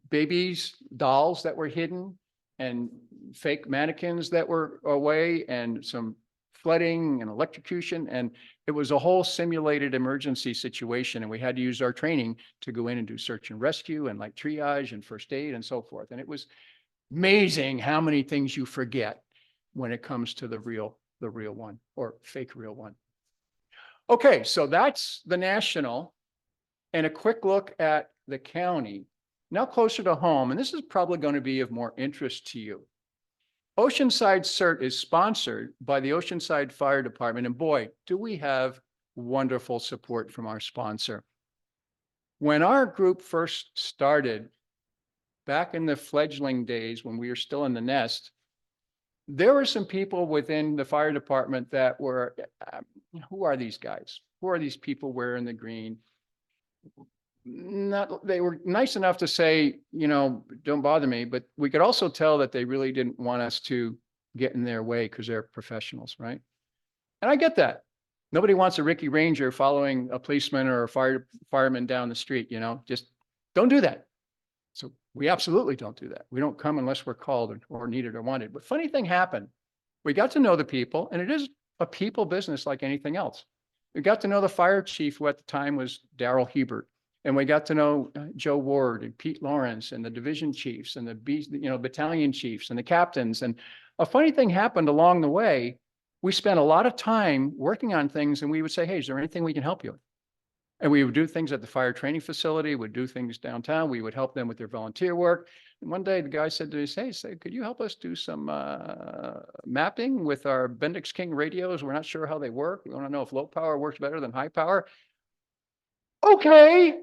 [SPEAKER 8] babies, dolls that were hidden, and fake mannequins that were away, and some flooding and electrocution. And it was a whole simulated emergency situation. And we had to use our training to go in and do search and rescue and like triage and first aid and so forth. And it was amazing how many things you forget when it comes to the real one, or fake real one. Okay, so that's the national, and a quick look at the county. Now closer to home, and this is probably going to be of more interest to you. Oceanside CERT is sponsored by the Oceanside Fire Department, and boy, do we have wonderful support from our sponsor. When our group first started, back in the fledgling days when we were still in the nest, there were some people within the fire department that were, who are these guys? Who are these people wearing the green? They were nice enough to say, don't bother me, but we could also tell that they really didn't want us to get in their way because they're professionals, right? And I get that. Nobody wants a Ricky Ranger following a policeman or a fireman down the street, just don't do that. So we absolutely don't do that. We don't come unless we're called or needed or wanted. But funny thing happened. We got to know the people, and it is a people business like anything else. We got to know the fire chief, who at the time was Daryl Hebert. And we got to know Joe Ward and Pete Lawrence and the division chiefs and the battalion chiefs and the captains. And a funny thing happened along the way. We spent a lot of time working on things, and we would say, hey, is there anything we can help you with? And we would do things at the fire training facility, would do things downtown. We would help them with their volunteer work. And one day the guy said to us, hey, could you help us do some mapping with our Bendix King radios? We're not sure how they work. We want to know if low power works better than high power. Okay.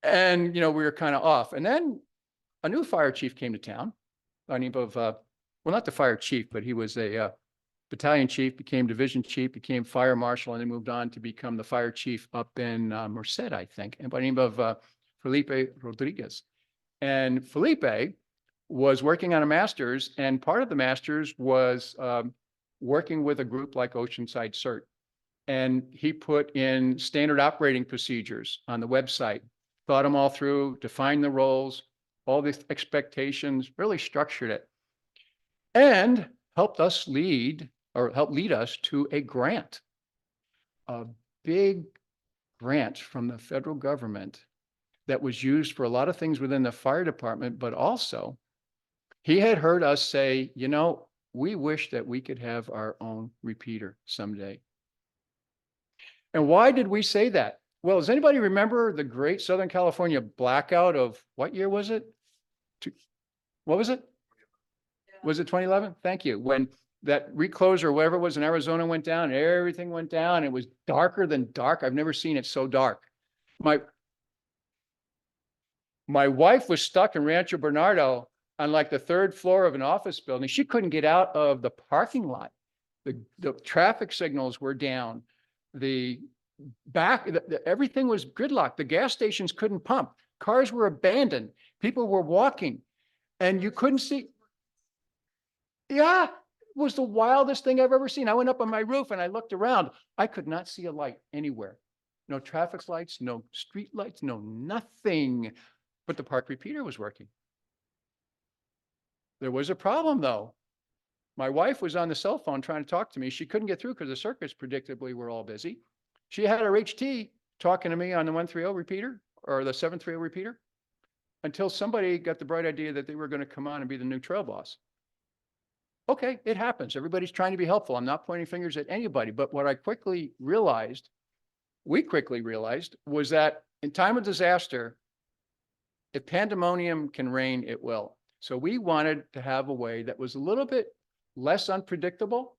[SPEAKER 8] And, you know, we were kind of off. And then a new fire chief came to town by the name of, well, not the fire chief, but he was a battalion chief, became division chief, became fire marshal, and then moved on to become the fire chief up in Merced, I think, and by the name of Felipe Rodriguez. And Felipe was working on a master's, and part of the master's was working with a group like Oceanside CERT. And he put in standard operating procedures on the website, thought them all through, defined the roles, all the expectations, really structured it, and helped us lead us to a grant, a big grant from the federal government that was used for a lot of things within the fire department, but also he had heard us say, you know, we wish that we could have our own repeater someday. And why did we say that? Well, does anybody remember the great Southern California blackout of what year was it? What was it? Was it 2011? Thank you. When that recloser or whatever it was in Arizona went down, everything went down. It was darker than dark. I've never seen it so dark. My wife was stuck in Rancho Bernardo on like the third floor of an office building. She couldn't get out of the parking lot. The traffic signals were down. Everything was gridlocked. The gas stations couldn't pump. Cars were abandoned. People were walking and you couldn't see. Yeah, it was the wildest thing I've ever seen. I went up on my roof and I looked around. I could not see a light anywhere. No traffic lights, no street lights, no nothing. But the PARC repeater was working. There was a problem though. My wife was on the cell phone trying to talk to me. She couldn't get through because the circuits predictably were all busy. She had her HT talking to me on the 130 repeater or the 730 repeater until somebody got the bright idea that they were going to come on and be the new trail boss. Okay, it happens. Everybody's trying to be helpful. I'm not pointing fingers at anybody, but what we quickly realized, was that in time of disaster, if pandemonium can reign, it will. So we wanted to have a way that was a little bit less unpredictable,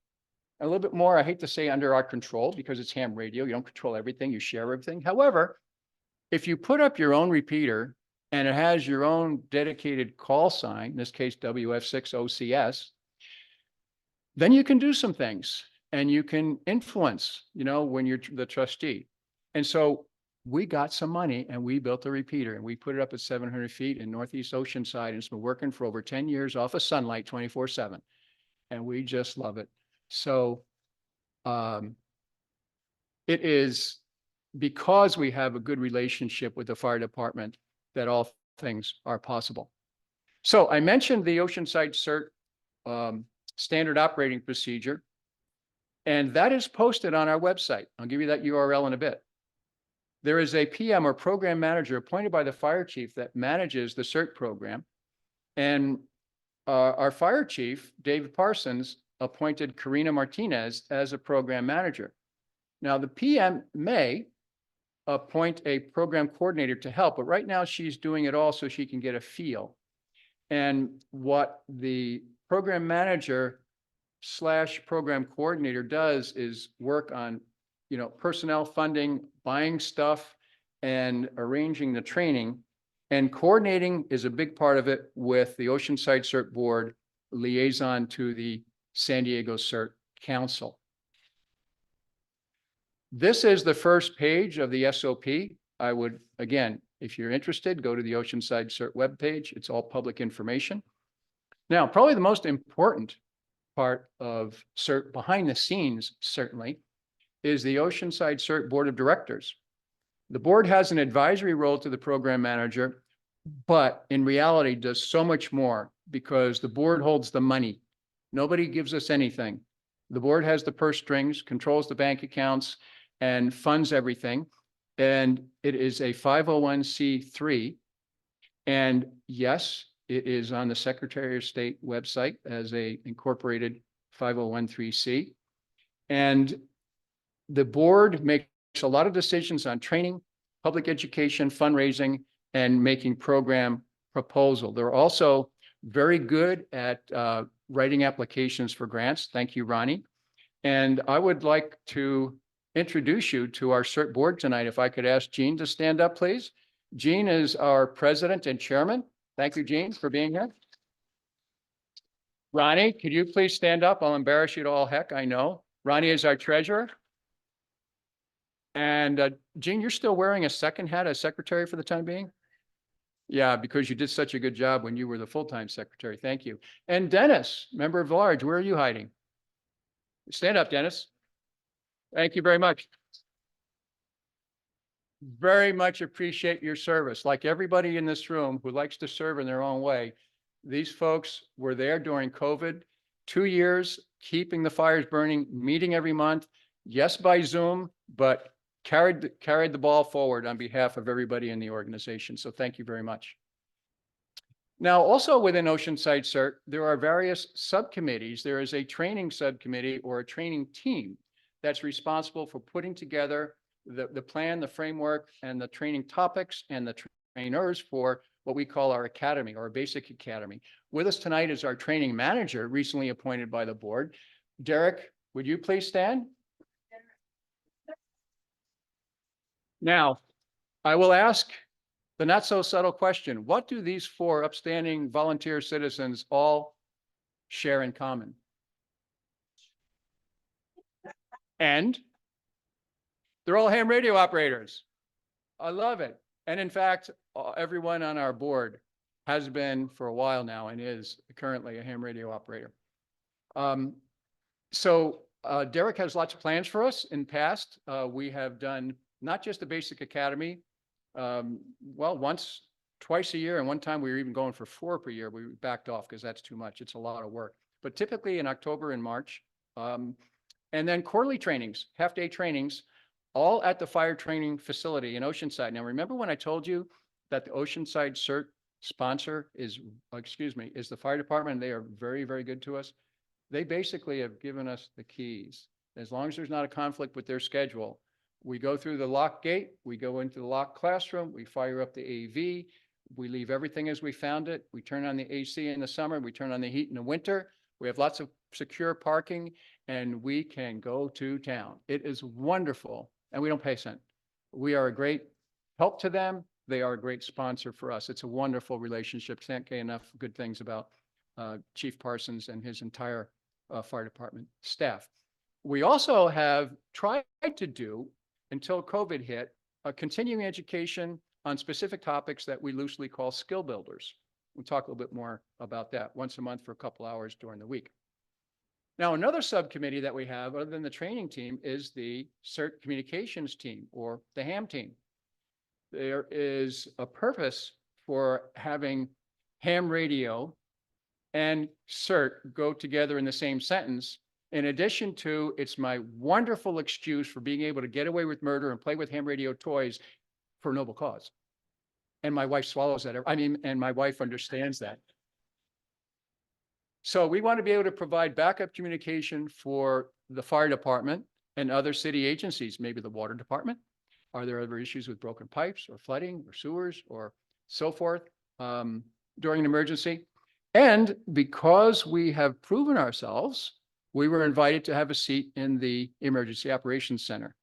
[SPEAKER 8] a little bit more, I hate to say under our control because it's ham radio. You don't control everything, you share everything. However, if you put up your own repeater and it has your own dedicated call sign, in this case, WF6OCS, then you can do some things and you can influence, you know, when you're the trustee. And so we got some money and we built a repeater and we put it up at 700 feet in Northeast Oceanside. And it's been working for over 10 years off of sunlight 24/7. And we just love it. So it is because we have a good relationship with the fire department that all things are possible. So I mentioned the Oceanside CERT standard operating procedure, and that is posted on our website. I'll give you that URL in a bit. There is a PM or program manager appointed by the fire chief that manages the CERT program. And our fire chief, David Parsons, appointed Karina Martinez as a program manager. Now the PM may appoint a program coordinator to help, but right now she's doing it all so she can get a feel. And what the program manager / program coordinator does is work on, you know, personnel funding, buying stuff, and arranging the training. And coordinating is a big part of it with the Oceanside CERT Board, liaison to the San Diego CERT Council. This is the first page of the SOP. I would, again, if you're interested, go to the Oceanside CERT webpage. It's all public information. Now, probably the most important part of CERT behind the scenes, certainly, is the Oceanside CERT Board of Directors. The board has an advisory role to the program manager, but in reality does so much more because the board holds the money. Nobody gives us anything. The board has the purse strings, controls the bank accounts, and funds everything. And it is a 501c3. And yes, it is on the Secretary of State website as a incorporated 501(c)(3). And the board makes a lot of decisions on training, public education, fundraising, and making program proposal. They're also very good at writing applications for grants. Thank you, Ronnie. And I would like to introduce you to our CERT board tonight. If I could ask Jean to stand up, please. Jean is our president and chairman. Thank you, Jean, for being here. Ronnie, could you please stand up? I'll embarrass you to all heck, I know. Ronnie is our treasurer. And Jean, you're still wearing a second hat as secretary for the time being? Yeah, because you did such a good job when you were the full-time secretary. Thank you. And Dennis, member of large, where are you hiding? Stand up, Dennis. Thank you very much. Very much appreciate your service. Like everybody in this room who likes to serve in their own way, these folks were there during COVID, 2 years, keeping the fires burning, meeting every month. Yes, by Zoom, but carried the ball forward on behalf of everybody in the organization. So thank you very much. Now, also within Oceanside CERT, there are various subcommittees. There is a training subcommittee or a training team that's responsible for putting together the plan, the framework, and the training topics and the trainers for what we call our academy or basic academy. With us tonight is our training manager, recently appointed by the board. Derek, would you please stand? Now, I will ask the not so subtle question. What do these 4 upstanding volunteer citizens all share in common? And they're all ham radio operators. I love it. And in fact, everyone on our board has been for a while now and is currently a ham radio operator. Derek has lots of plans for us. In past, we have done not just the basic academy, well, once, twice a year, and one time we were even going for 4 per year. We backed off because that's too much. It's a lot of work. But typically in October and March, and then quarterly trainings, half-day trainings, all at the fire training facility in Oceanside. Now, remember when I told you that the Oceanside CERT sponsor is the fire department, and they are very, very good to us? They basically have given us the keys. As long as there's not a conflict with their schedule, we go through the locked gate, we go into the locked classroom, we fire up the AV, we leave everything as we found it. We turn on the AC in the summer, we turn on the heat in the winter. We have lots of secure parking, and we can go to town. It is wonderful, and we don't pay a cent. We are a great help to them. They are a great sponsor for us. It's a wonderful relationship. Can't say enough good things about Chief Parsons and his entire fire department staff. We also have tried to do, until COVID hit, a continuing education on specific topics that we loosely call skill builders. We'll talk a little bit more about that once a month for a couple hours during the week. Now, another subcommittee that we have, other than the training team, is the CERT communications team, or the ham team. There is a purpose for having ham radio and CERT go together in the same sentence. In addition to, it's my wonderful excuse for being able to get away with murder and play with ham radio toys for a noble cause. And my wife swallows that. And my wife understands that. So we want to be able to provide backup communication for the fire department and other city agencies, maybe the water department. Are there other issues with broken pipes or flooding or sewers or so forth during an emergency? And because we have proven ourselves, we were invited to have a seat in the Emergency Operations Center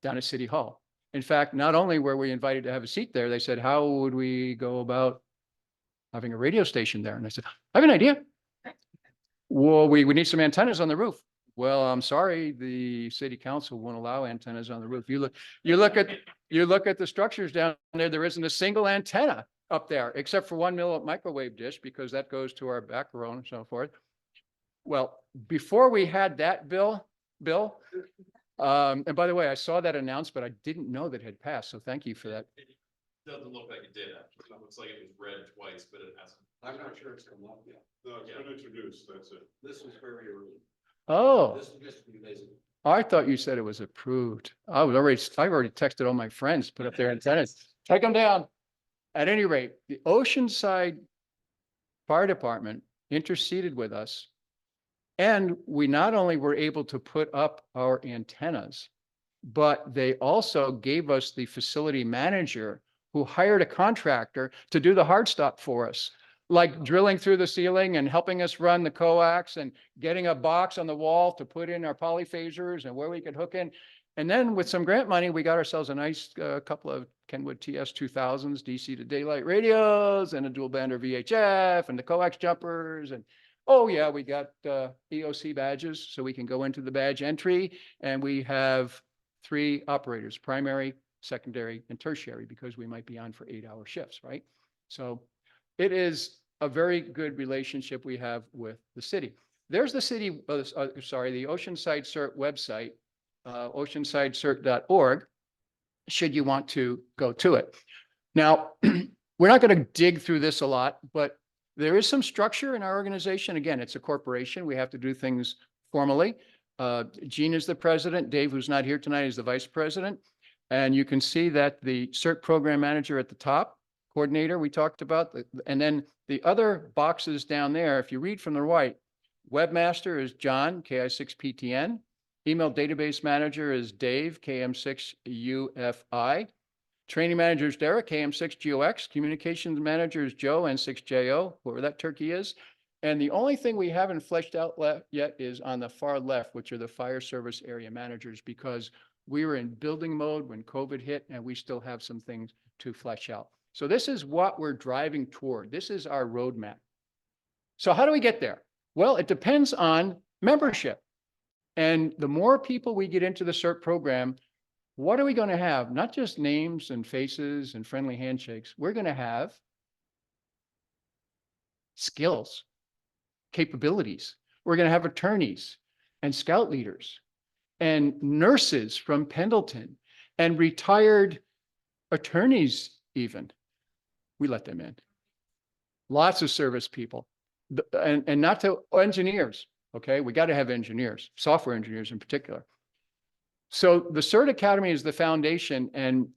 [SPEAKER 8] down at City Hall. In fact, not only were we invited to have a seat there, they said, how would we go about having a radio station there? And I said, I have an idea. Well, we need some antennas on the roof. Well, I'm sorry, the city council won't allow antennas on the roof. You look at the structures down there, there isn't a single antenna up there, except for 1 microwave dish, because that goes to our back row and so forth. Well, before we had that bill, and by the way, I saw that announced, but I didn't know that it had passed. So thank you for that.
[SPEAKER 1] It doesn't look like it did. Actually. It looks like it was read twice, but it hasn't.
[SPEAKER 9] I'm not sure it's come up yet. No, it's been introduced, that's it. This was very early.
[SPEAKER 8] Oh,
[SPEAKER 9] This was just a few days ago.
[SPEAKER 8] I thought you said it was approved. I've already texted all my friends, put up their antennas, take them down. At any rate, the Oceanside Fire Department interceded with us. And we not only were able to put up our antennas, but they also gave us the facility manager who hired a contractor to do the hard stuff for us, like drilling through the ceiling and helping us run the coax and getting a box on the wall to put in our polyphasers and where we could hook in. And then with some grant money, we got ourselves a nice couple of Kenwood TS 2000s, DC to daylight radios, and a dual bander VHF, and the coax jumpers. And oh yeah, we got EOC badges, so we can go into the badge entry, and we have 3 operators: primary, secondary, and tertiary, because we might be on for 8-hour shifts, right? So it is a very good relationship we have with the city. There's the city, the Oceanside CERT website, oceansidecert.org, should you want to go to it. Now, we're not going to dig through this a lot, but there is some structure in our organization. Again, it's a corporation. We have to do things formally. Gene is the president. Dave, who's not here tonight, is the vice president. And you can see that the CERT program manager at the top, coordinator we talked about, and then the other boxes down there, if you read from the right, webmaster is John, KI6PTN. Email database manager is Dave, KM6UFI. Training manager is Derek, KM6GOX. Communications manager is Joe N6JO, whoever that turkey is. And the only thing we haven't fleshed out yet is on the far left, which are the fire service area managers, because we were in building mode when COVID hit, and we still have some things to flesh out. So this is what we're driving toward. This is our roadmap. So how do we get there? Well, it depends on membership. And the more people we get into the CERT program, what are we going to have? Not just names and faces and friendly handshakes. We're going to have skills, capabilities. We're going to have attorneys and scout leaders and nurses from Pendleton and retired attorneys even. We let them in. Lots of service people. And not to engineers. Okay, we got to have engineers, software engineers in particular. So the CERT Academy is the foundation, and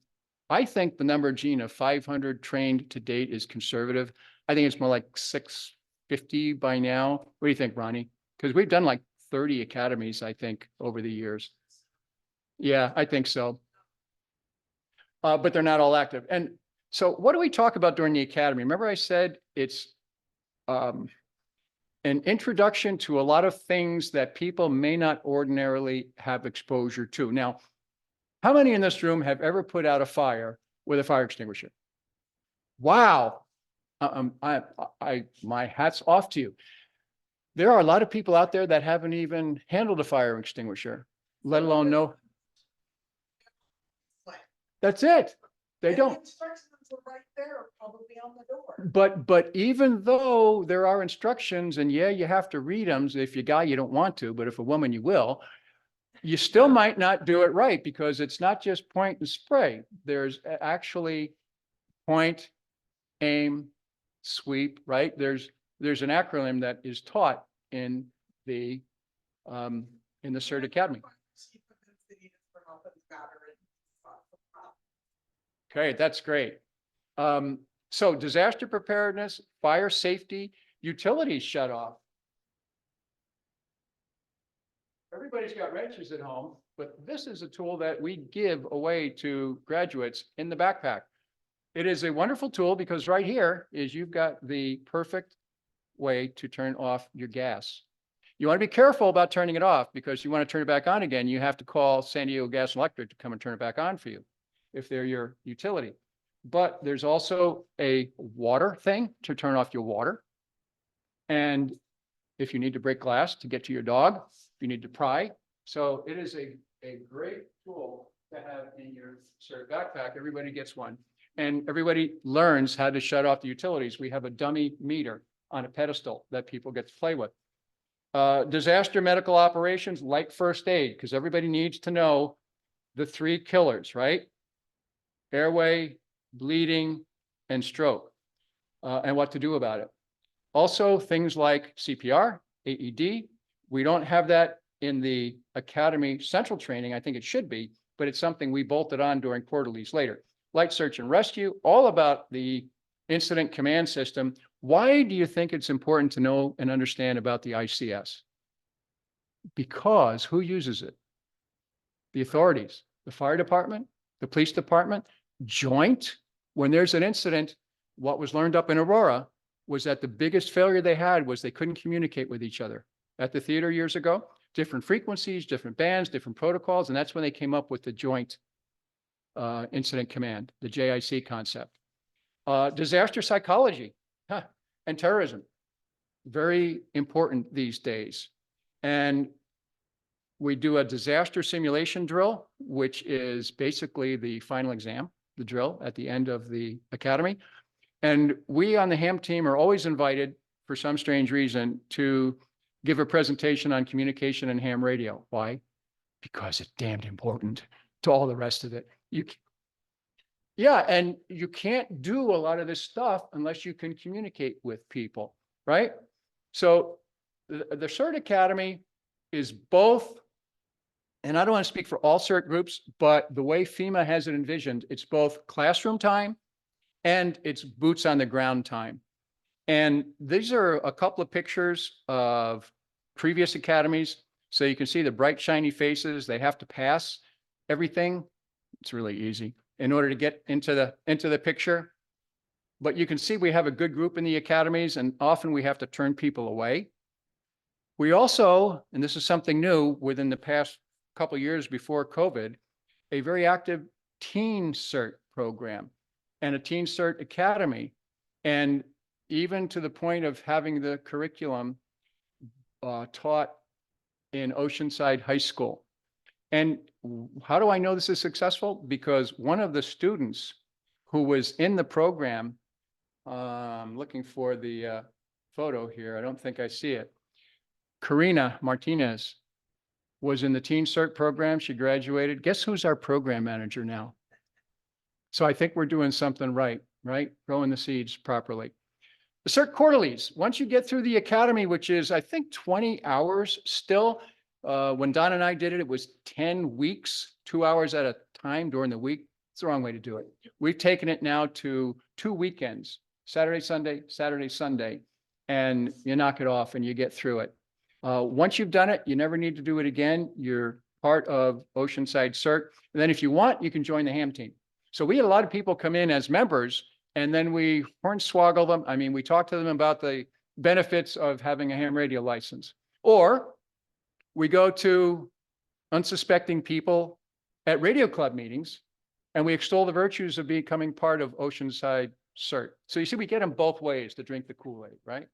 [SPEAKER 8] I think the number, Gene, of 500 trained to date is conservative. I think it's more like 650 by now. What do you think, Ronnie? Because we've done like 30 academies, I think, over the years. Yeah, I think so. But they're not all active. And so what do we talk about during the academy? Remember I said it's an introduction to a lot of things that people may not ordinarily have exposure to. Now, how many in this room have ever put out a fire with a fire extinguisher? Wow. My hat's off to you. There are a lot of people out there that haven't even handled a fire extinguisher, let alone know. That's it. They don't.
[SPEAKER 10] Instructions are right there, probably on the door.
[SPEAKER 8] But even though there are instructions, and yeah, you have to read them. If you're a guy, you don't want to, but if a woman, you will. You still might not do it right, because it's not just point and spray. There's actually point, aim, sweep, right? There's an acronym that is taught in the CERT Academy. Okay, that's great. So disaster preparedness, fire safety, utilities shut off. Everybody's got wrenches at home, but this is a tool that we give away to graduates in the backpack. It is a wonderful tool because right here is you've got the perfect way to turn off your gas. You want to be careful about turning it off, because you want to turn it back on again. You have to call San Diego Gas and Electric to come and turn it back on for you if they're your utility. But there's also a water thing to turn off your water. And if you need to break glass to get to your dog, if you need to pry. So it is a great tool to have in your CERT backpack. Everybody gets one. And everybody learns how to shut off the utilities. We have a dummy meter on a pedestal that people get to play with. Disaster medical operations, like first aid, because everybody needs to know the 3 killers, right? Airway, bleeding, and stroke, and what to do about it. Also, things like CPR, AED. We don't have that in the Academy Central training. I think it should be, but it's something we bolted on during quarterlies later. Light search and rescue, all about the incident command system. Why do you think it's important to know and understand about the ICS? Because who uses it? The authorities, the fire department, the police department, joint. When there's an incident, what was learned up in Aurora was that the biggest failure they had was they couldn't communicate with each other. At the theater years ago, different frequencies, different bands, different protocols, and that's when they came up with the Joint Incident Command, the JIC concept. Disaster psychology and terrorism, very important these days. And we do a disaster simulation drill, which is basically the final exam, the drill at the end of the academy. And we on the ham team are always invited, for some strange reason, to give a presentation on communication and ham radio. Why? Because it's damned important to all the rest of it. Yeah, and you can't do a lot of this stuff unless you can communicate with people, right? So the CERT Academy is both, and I don't want to speak for all CERT groups, but the way FEMA has it envisioned, it's both classroom time and it's boots on the ground time. And these are a couple of pictures of previous academies. So you can see the bright, shiny faces. They have to pass everything. It's really easy in order to get into the picture. But you can see we have a good group in the academies, and often we have to turn people away. We also, and this is something new within the past couple of years before COVID, a very active teen CERT program and a teen CERT academy. And even to the point of having the curriculum taught in Oceanside High School. And how do I know this is successful? Because one of the students who was in the program, I'm looking for the photo here. I don't think I see it. Karina Martinez was in the Teen CERT program. She graduated. Guess who's our program manager now? So I think we're doing something right? Growing the seeds properly. The CERT quarterlies, once you get through the academy, which is, I think, 20 hours still. When Don and I did it, it was 10 weeks, 2 hours at a time during the week. It's the wrong way to do it. We've taken it now to 2 weekends, Saturday, Sunday, and you knock it off and you get through it. Once you've done it, you never need to do it again. You're part of Oceanside CERT. And then if you want, you can join the ham team. So we had a lot of people come in as members, and then we hornswoggle them. I mean, we talk to them about the benefits of having a ham radio license. Or we go to unsuspecting people at radio club meetings, and we extol the virtues of becoming part of Oceanside CERT. So you see, we get them both ways to drink the Kool-Aid, right?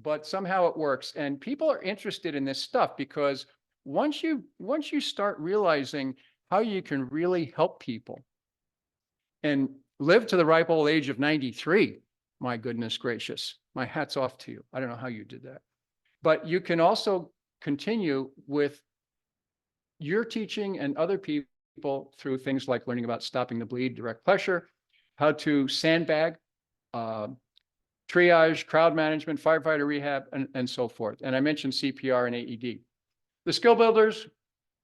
[SPEAKER 8] But somehow it works. And people are interested in this stuff because once you start realizing how you can really help people and live to the ripe old age of 93, my goodness gracious, my hat's off to you. I don't know how you did that. But you can also continue with your teaching and other people through things like learning about stopping the bleed, direct pressure, how to sandbag, triage, crowd management, firefighter rehab, and so forth. And I mentioned CPR and AED. The skill builders,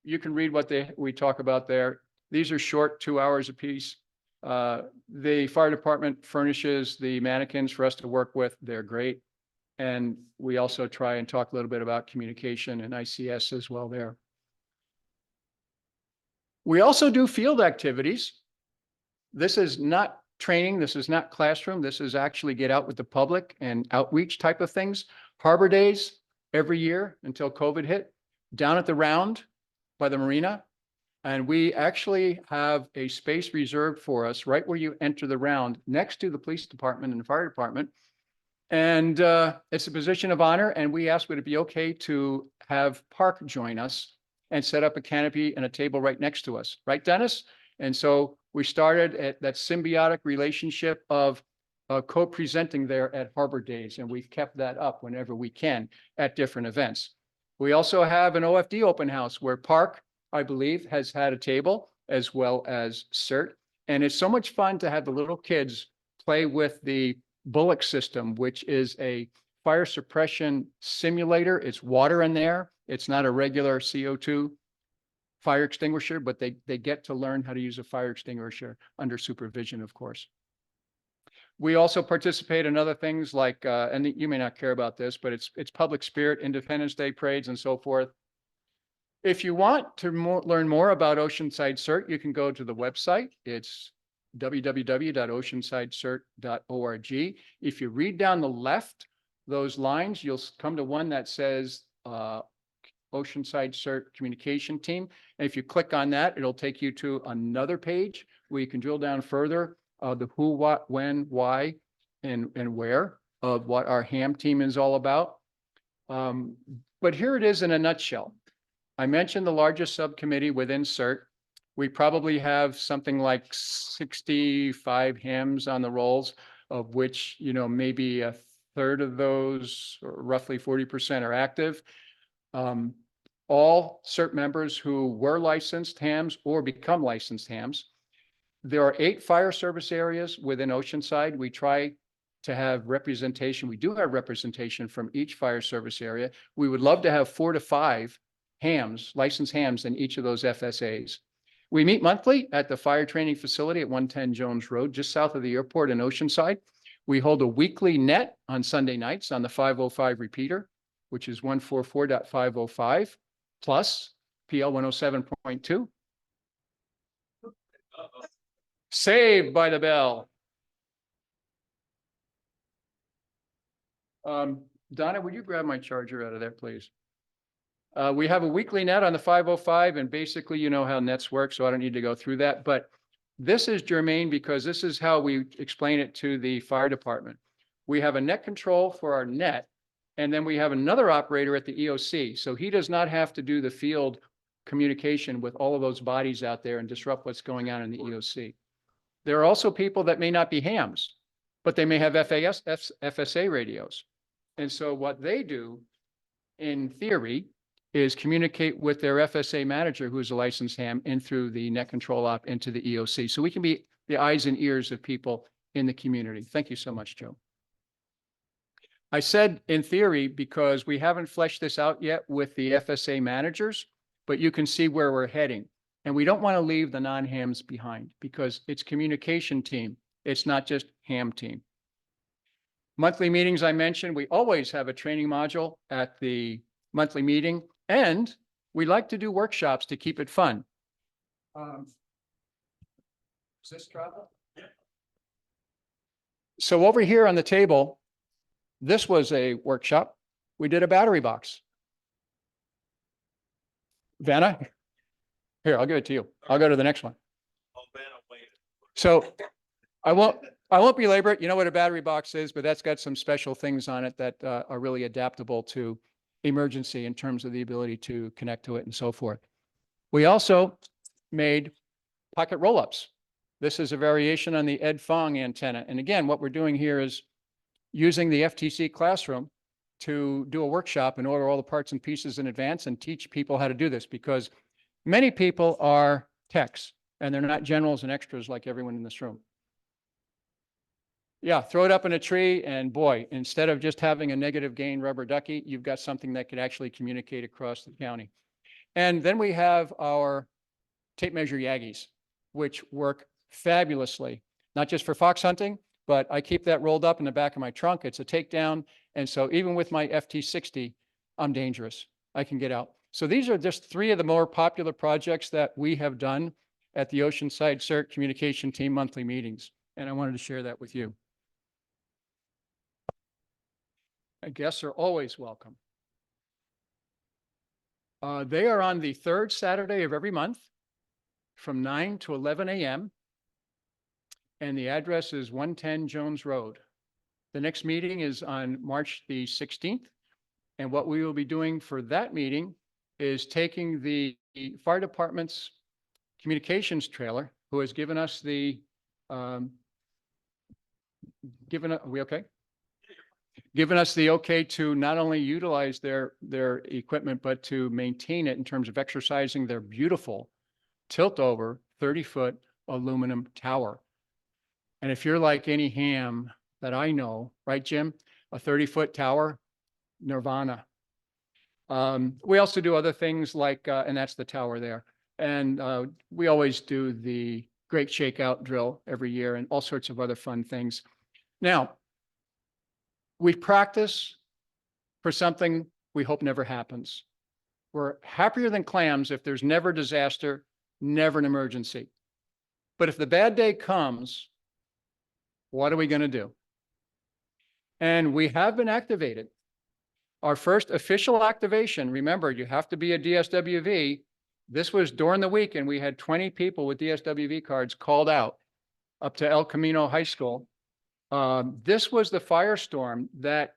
[SPEAKER 8] you can read what we talk about there. These are short, 2 hours apiece. The fire department furnishes the mannequins for us to work with. They're great. And we also try and talk a little bit about communication and ICS as well there. We also do field activities. This is not training. This is not classroom. This is actually get out with the public and outreach type of things. Harbor Days every year until COVID hit, down at the Round by the marina. And we actually have a space reserved for us right where you enter the Round next to the police department and the fire department. And it's a position of honor. And we asked, would it be okay to have PARC join us and set up a canopy and a table right next to us, right, Dennis? And so we started at that symbiotic relationship of co-presenting there at Harbor Days. And we've kept that up whenever we can at different events. We also have an OFD open house where PARC, I believe, has had a table as well as CERT. And it's so much fun to have the little kids play with the Bullock system, which is a fire suppression simulator. It's water in there. It's not a regular CO2 fire extinguisher, but they get to learn how to use a fire extinguisher under supervision, of course. We also participate in other things like, and you may not care about this, but it's public spirit, Independence Day parades and so forth. If you want to learn more about Oceanside CERT, you can go to the website. It's www.oceansidecert.org. If you read down the left, those lines, you'll come to one that says Oceanside CERT communication team. And if you click on that, it'll take you to another page where you can drill down further the who, what, when, why, and where of what our ham team is all about. But here it is in a nutshell. I mentioned the largest subcommittee within CERT. We probably have something like 65 hams on the rolls, of which, you know, maybe a third of those, or roughly 40%, are active. All CERT members who were licensed hams or become licensed hams. There are 8 fire service areas within Oceanside. We try to have representation. We do have representation from each fire service area. We would love to have 4 to 5 hams, licensed hams in each of those FSAs. We meet monthly at the fire training facility at 110 Jones Road, just south of the airport in Oceanside. We hold a weekly net on Sunday nights on the 505 repeater, which is 144.505 plus PL 107.2. Saved by the bell. Donna, would you grab my charger out of there, please? We have a weekly net on the 505, and basically, you know how nets work, so I don't need to go through that. But this is germane because this is how we explain it to the fire department. We have a net control for our net, and then we have another operator at the EOC. So he does not have to do the field communication with all of those bodies out there and disrupt what's going on in the EOC. There are also people that may not be hams, but they may have FSA radios. And so what they do, in theory, is communicate with their FSA manager, who's a licensed ham, in through the net control op into the EOC. So we can be the eyes and ears of people in the community. Thank you so much, Joe. I said in theory because we haven't fleshed this out yet with the FSA managers, but you can see where we're heading. And we don't want to leave the non-hams behind because it's communication team. It's not just ham team. Monthly meetings, I mentioned, we always have a training module at the monthly meeting, and we like to do workshops to keep it fun. Is this travel? Yeah. So over here on the table, this was a workshop. We did a battery box. Vanna, here, I'll give it to you. I'll go to the next one. So I won't belabor it. You know what a battery box is, but that's got some special things on it that are really adaptable to emergency in terms of the ability to connect to it and so forth. We also made pocket roll-ups. This is a variation on the Ed Fong antenna. And again, what we're doing here is using the FTC classroom to do a workshop and order all the parts and pieces in advance and teach people how to do this, because many people are techs and they're not generals and extras like everyone in this room. Yeah, throw it up in a tree and boy, instead of just having a negative gain rubber ducky, you've got something that could actually communicate across the county. And then we have our tape measure Yagis, which work fabulously, not just for fox hunting, but I keep that rolled up in the back of my trunk. It's a takedown. And so even with my FT60, I'm dangerous. I can get out. So these are just 3 of the more popular projects that we have done at the Oceanside CERT communication team monthly meetings. And I wanted to share that with you. Guests are always welcome. They are on the 3rd Saturday of every month from 9 to 11 a.m. And the address is 110 Jones Road. The next meeting is on March the 16th. And what we will be doing for that meeting is taking the fire department's communications trailer, who has given us the, are we okay? Given us the okay to not only utilize their equipment, but to maintain it in terms of exercising their beautiful tilt over 30-foot aluminum tower. And if you're like any ham that I know, right, Jim, a 30-foot tower, nirvana. We also do other things like, and that's the tower there. And we always do the Great Shakeout drill every year and all sorts of other fun things. Now, we practice for something we hope never happens. We're happier than clams if there's never disaster, never an emergency. But if the bad day comes, what are we going to do? And we have been activated. Our first official activation, remember, you have to be a DSWV. This was during the week and we had 20 people with DSWV cards called out up to El Camino High School. This was the firestorm that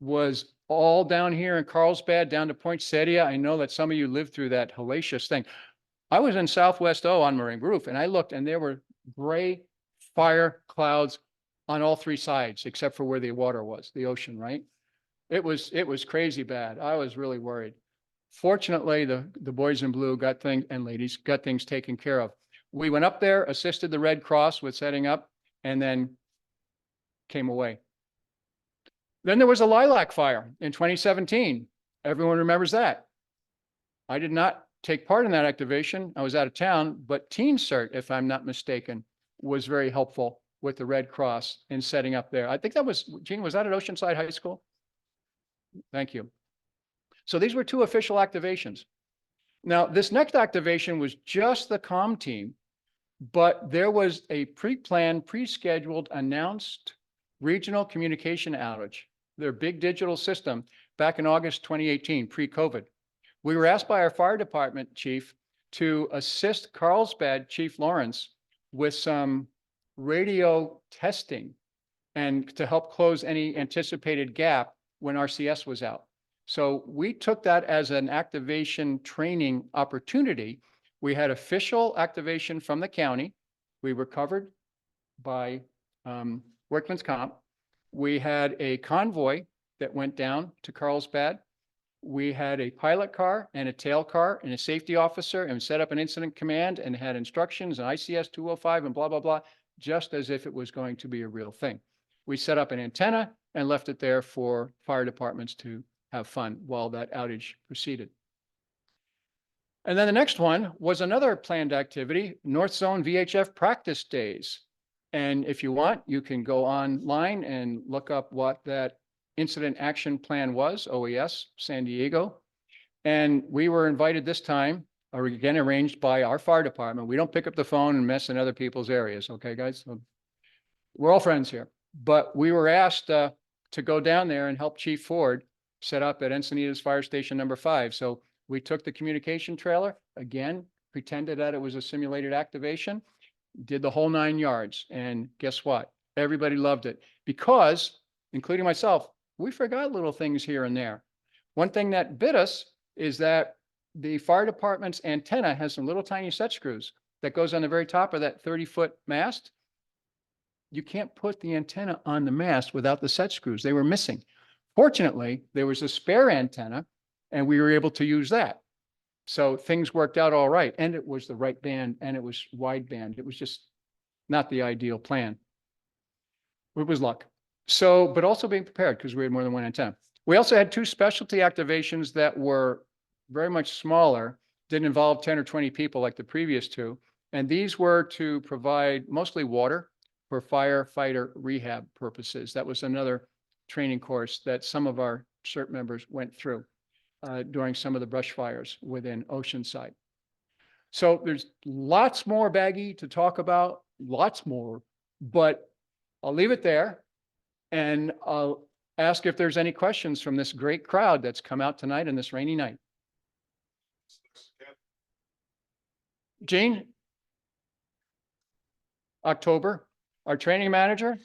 [SPEAKER 8] was all down here in Carlsbad, down to Poinsettia. I know that some of you lived through that hellacious thing. I was in Southwest O on Marine Roof and I looked and there were gray fire clouds on all three sides, except for where the water was, the ocean, right? It was crazy bad. I was really worried. Fortunately, the boys in blue got things, and ladies got things taken care of. We went up there, assisted the Red Cross with setting up, and then came away. Then there was a lilac fire in 2017. Everyone remembers that. I did not take part in that activation. I was out of town, but Teen CERT, if I'm not mistaken, was very helpful with the Red Cross in setting up there. I think that was, Gene, was that at Oceanside High School? Thank you. So these were two official activations. Now, this next activation was just the comm team, but there was a pre-planned, pre-scheduled, announced regional communication outage, their big digital system back in August 2018, pre-COVID. We were asked by our fire department chief to assist Carlsbad Chief Lawrence with some radio testing and to help close any anticipated gap when RCS was out. So we took that as an activation training opportunity. We had official activation from the county. We were covered by Workman's Comp. We had a convoy that went down to Carlsbad. We had a pilot car and a tail car and a safety officer and set up an incident command and had instructions and ICS 205 and blah, blah, blah, just as if it was going to be a real thing. We set up an antenna and left it there for fire departments to have fun while that outage proceeded. And then the next one was another planned activity, North Zone VHF practice days. And if you want, you can go online and look up what that incident action plan was, OES, San Diego. And we were invited this time, or again arranged by our fire department. We don't pick up the phone and mess in other people's areas, okay, guys? So we're all friends here. But we were asked to go down there and help Chief Ford set up at Encinitas Fire Station number 5. So we took the communication trailer, again, pretended that it was a simulated activation, did the whole 9 yards. And guess what? Everybody loved it because, including myself, we forgot little things here and there. One thing that bit us is that the fire department's antenna has some little tiny set screws that goes on the very top of that 30-foot mast. You can't put the antenna on the mast without the set screws. They were missing. Fortunately, there was a spare antenna and we were able to use that. So things worked out all right. And it was the right band and it was wide band. It was just not the ideal plan. It was luck. So, but also being prepared because we had more than one antenna. We also had 2 specialty activations that were very much smaller, didn't involve 10 or 20 people like the previous 2. And these were to provide mostly water for firefighter rehab purposes. That was another training course that some of our CERT members went through during some of the brush fires within Oceanside. So there's lots more, Baggy, to talk about, lots more, but I'll leave it there and I'll ask if there's any questions from this great crowd that's come out tonight on this rainy night. Gene? October. Our training manager?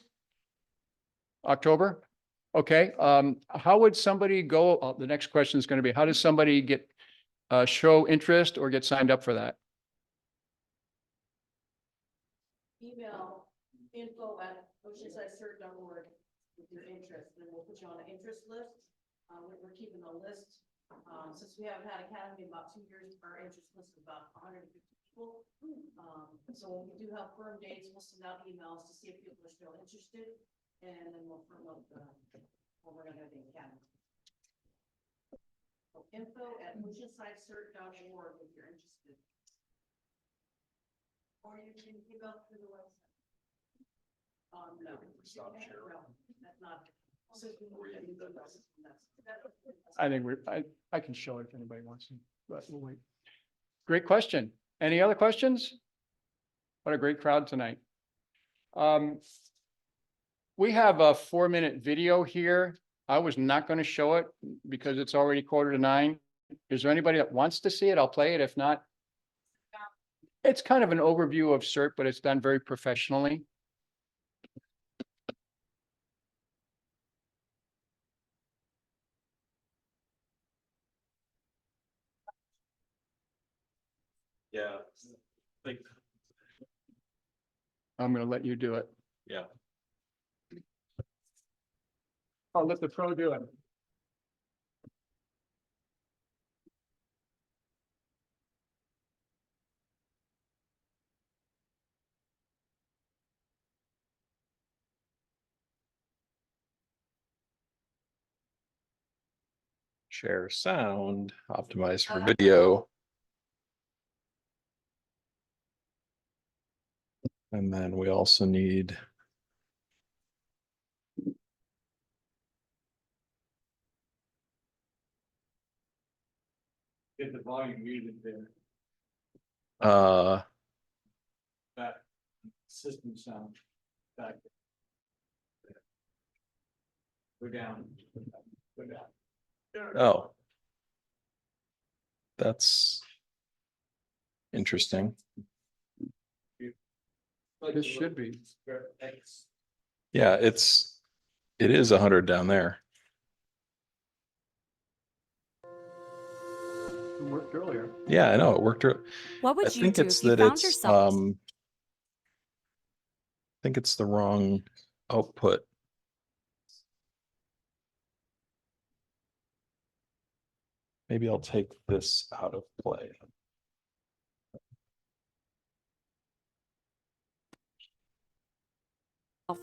[SPEAKER 8] October. Okay. How would somebody go? The next question is going to be, how does somebody get show interest or get signed up for that?
[SPEAKER 10] Email info@oceansidecert.org with your interest, and we'll put you on an interest list. We're keeping a list. Since we haven't had Academy in about 2 years, our interest list is about 150 people. So when we do have firm dates, we'll send out emails to see if people are still interested, and then we'll firm up when we're gonna have the Academy. So info@oceansidecert.org if you're interested. Or you can email through the website. No.
[SPEAKER 9] Stop sharing.
[SPEAKER 10] No, that's not.
[SPEAKER 8] I think I can show it if anybody wants to, but we'll wait. Great question. Any other questions? What a great crowd tonight. We have a 4-minute video here I was not going to show it because it's already 8:45. Is there anybody that wants to see it? I'll play it. If not, it's kind of an overview of CERT, but it's done very professionally.
[SPEAKER 1] Yeah.
[SPEAKER 8] I'm going to let you do it.
[SPEAKER 1] Yeah.
[SPEAKER 8] I'll let the pro do it.
[SPEAKER 1] Share sound, optimize for video. And then we also need.
[SPEAKER 8] Get the volume muted there. That system sound. Back. Go down. Go down.
[SPEAKER 1] Oh. That's interesting.
[SPEAKER 8] This should be.
[SPEAKER 1] Yeah, it is 100 down there.
[SPEAKER 8] It worked earlier.
[SPEAKER 1] Yeah, I know it worked.
[SPEAKER 11] What would
[SPEAKER 1] I
[SPEAKER 11] you
[SPEAKER 1] think
[SPEAKER 11] do
[SPEAKER 1] it's
[SPEAKER 11] if you
[SPEAKER 1] that
[SPEAKER 11] found
[SPEAKER 1] it's
[SPEAKER 11] yourself?
[SPEAKER 1] I think it's the wrong output. Maybe I'll take this out of play.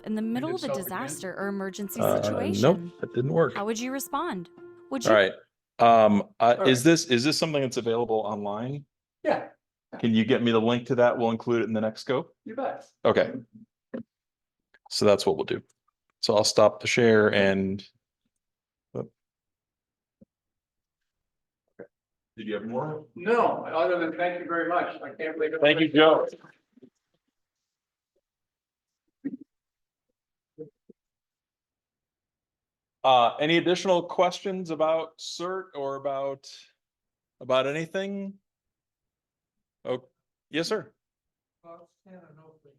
[SPEAKER 11] In the middle of a
[SPEAKER 8] itself again?
[SPEAKER 11] disaster or emergency
[SPEAKER 1] Nope,
[SPEAKER 11] situation?
[SPEAKER 1] that didn't work.
[SPEAKER 11] How would you respond? Would
[SPEAKER 1] All
[SPEAKER 11] you?
[SPEAKER 1] right. Is this something that's available online?
[SPEAKER 8] Yeah,
[SPEAKER 1] Can you get me the link to that? We'll include it in the next scope.
[SPEAKER 8] you bet.
[SPEAKER 1] Okay. So that's what we'll do. So I'll stop the share and. Did you have more?
[SPEAKER 8] No, other than thank you very much. I can't believe it.
[SPEAKER 1] Thank you, Joe. Any additional questions about CERT or about anything? Oh, yes, sir.
[SPEAKER 3] San Onofre,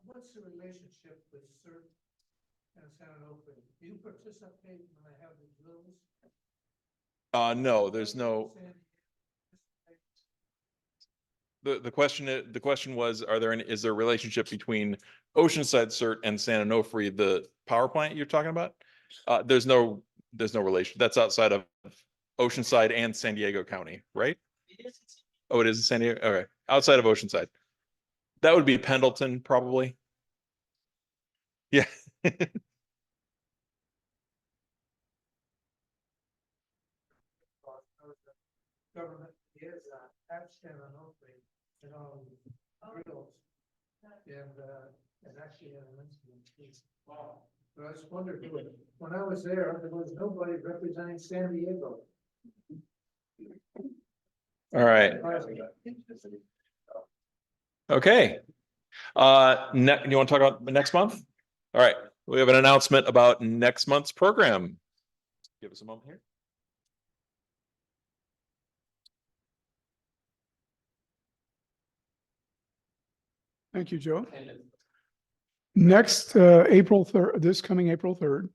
[SPEAKER 3] what's the relationship with CERT and San Onofre? Do you participate when they have these drills?
[SPEAKER 1] No, there's no. The question was, is there a relationship between Oceanside CERT and San Onofre, the power plant you're talking about? There's no relation. That's outside of Oceanside and San Diego County, right? Oh, it is in San Diego. Okay, outside of Oceanside. That would be Pendleton, probably. Yeah.
[SPEAKER 3] Government is at San Onofre and on drills. And actually had an incident. But I just wondered, when I was there was nobody representing San Diego.
[SPEAKER 1] All right. Okay. You want to talk about next month? All right. We have an announcement about next month's program. Give us a moment here.
[SPEAKER 7] Thank you, Joe. Next, April 3rd, this coming April 3rd,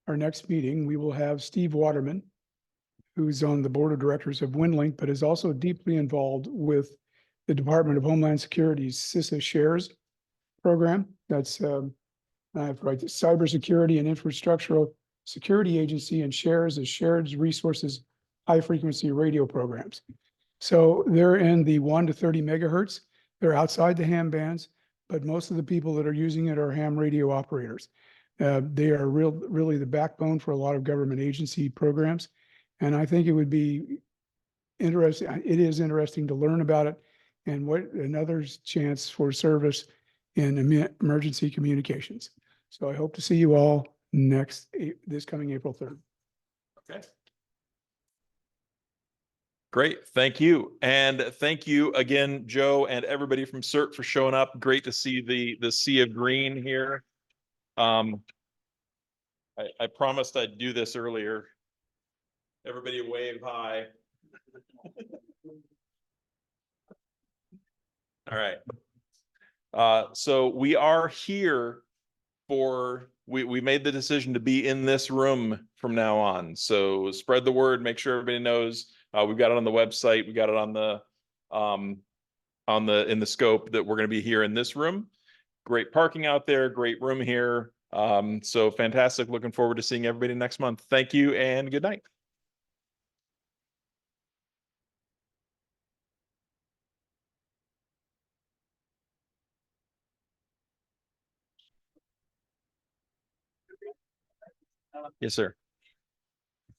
[SPEAKER 7] our next meeting, we will have Steve Waterman, who's on the board of directors of WinLink, but is also deeply involved with the Department of Homeland Security's CISA Shares program. That's Cybersecurity and Infrastructural Security Agency, and Shares is Shared Resources High Frequency Radio Programs. So they're in the 1 to 30 megahertz. They're outside the ham bands, but most of the people that are using it are ham radio operators. They are really the backbone for a lot of government agency programs. And I think it would be interesting. It is interesting to learn about it and what another chance for service in emergency communications. So I hope to see you all this coming April 3rd.
[SPEAKER 1] Okay. Great. Thank you. And thank you again, Joe, and everybody from CERT for showing up. Great to see the sea of green here. I promised I'd do this earlier. Everybody wave hi. All right. So we are here for, we made the decision to be in this room from now on. So spread the word, make sure everybody knows. We've got it on the website. We got it on in the scope that we're going to be here in this room. Great parking out there, great room here. So fantastic. Looking forward to seeing everybody next month. Thank you and good night. Yes, sir.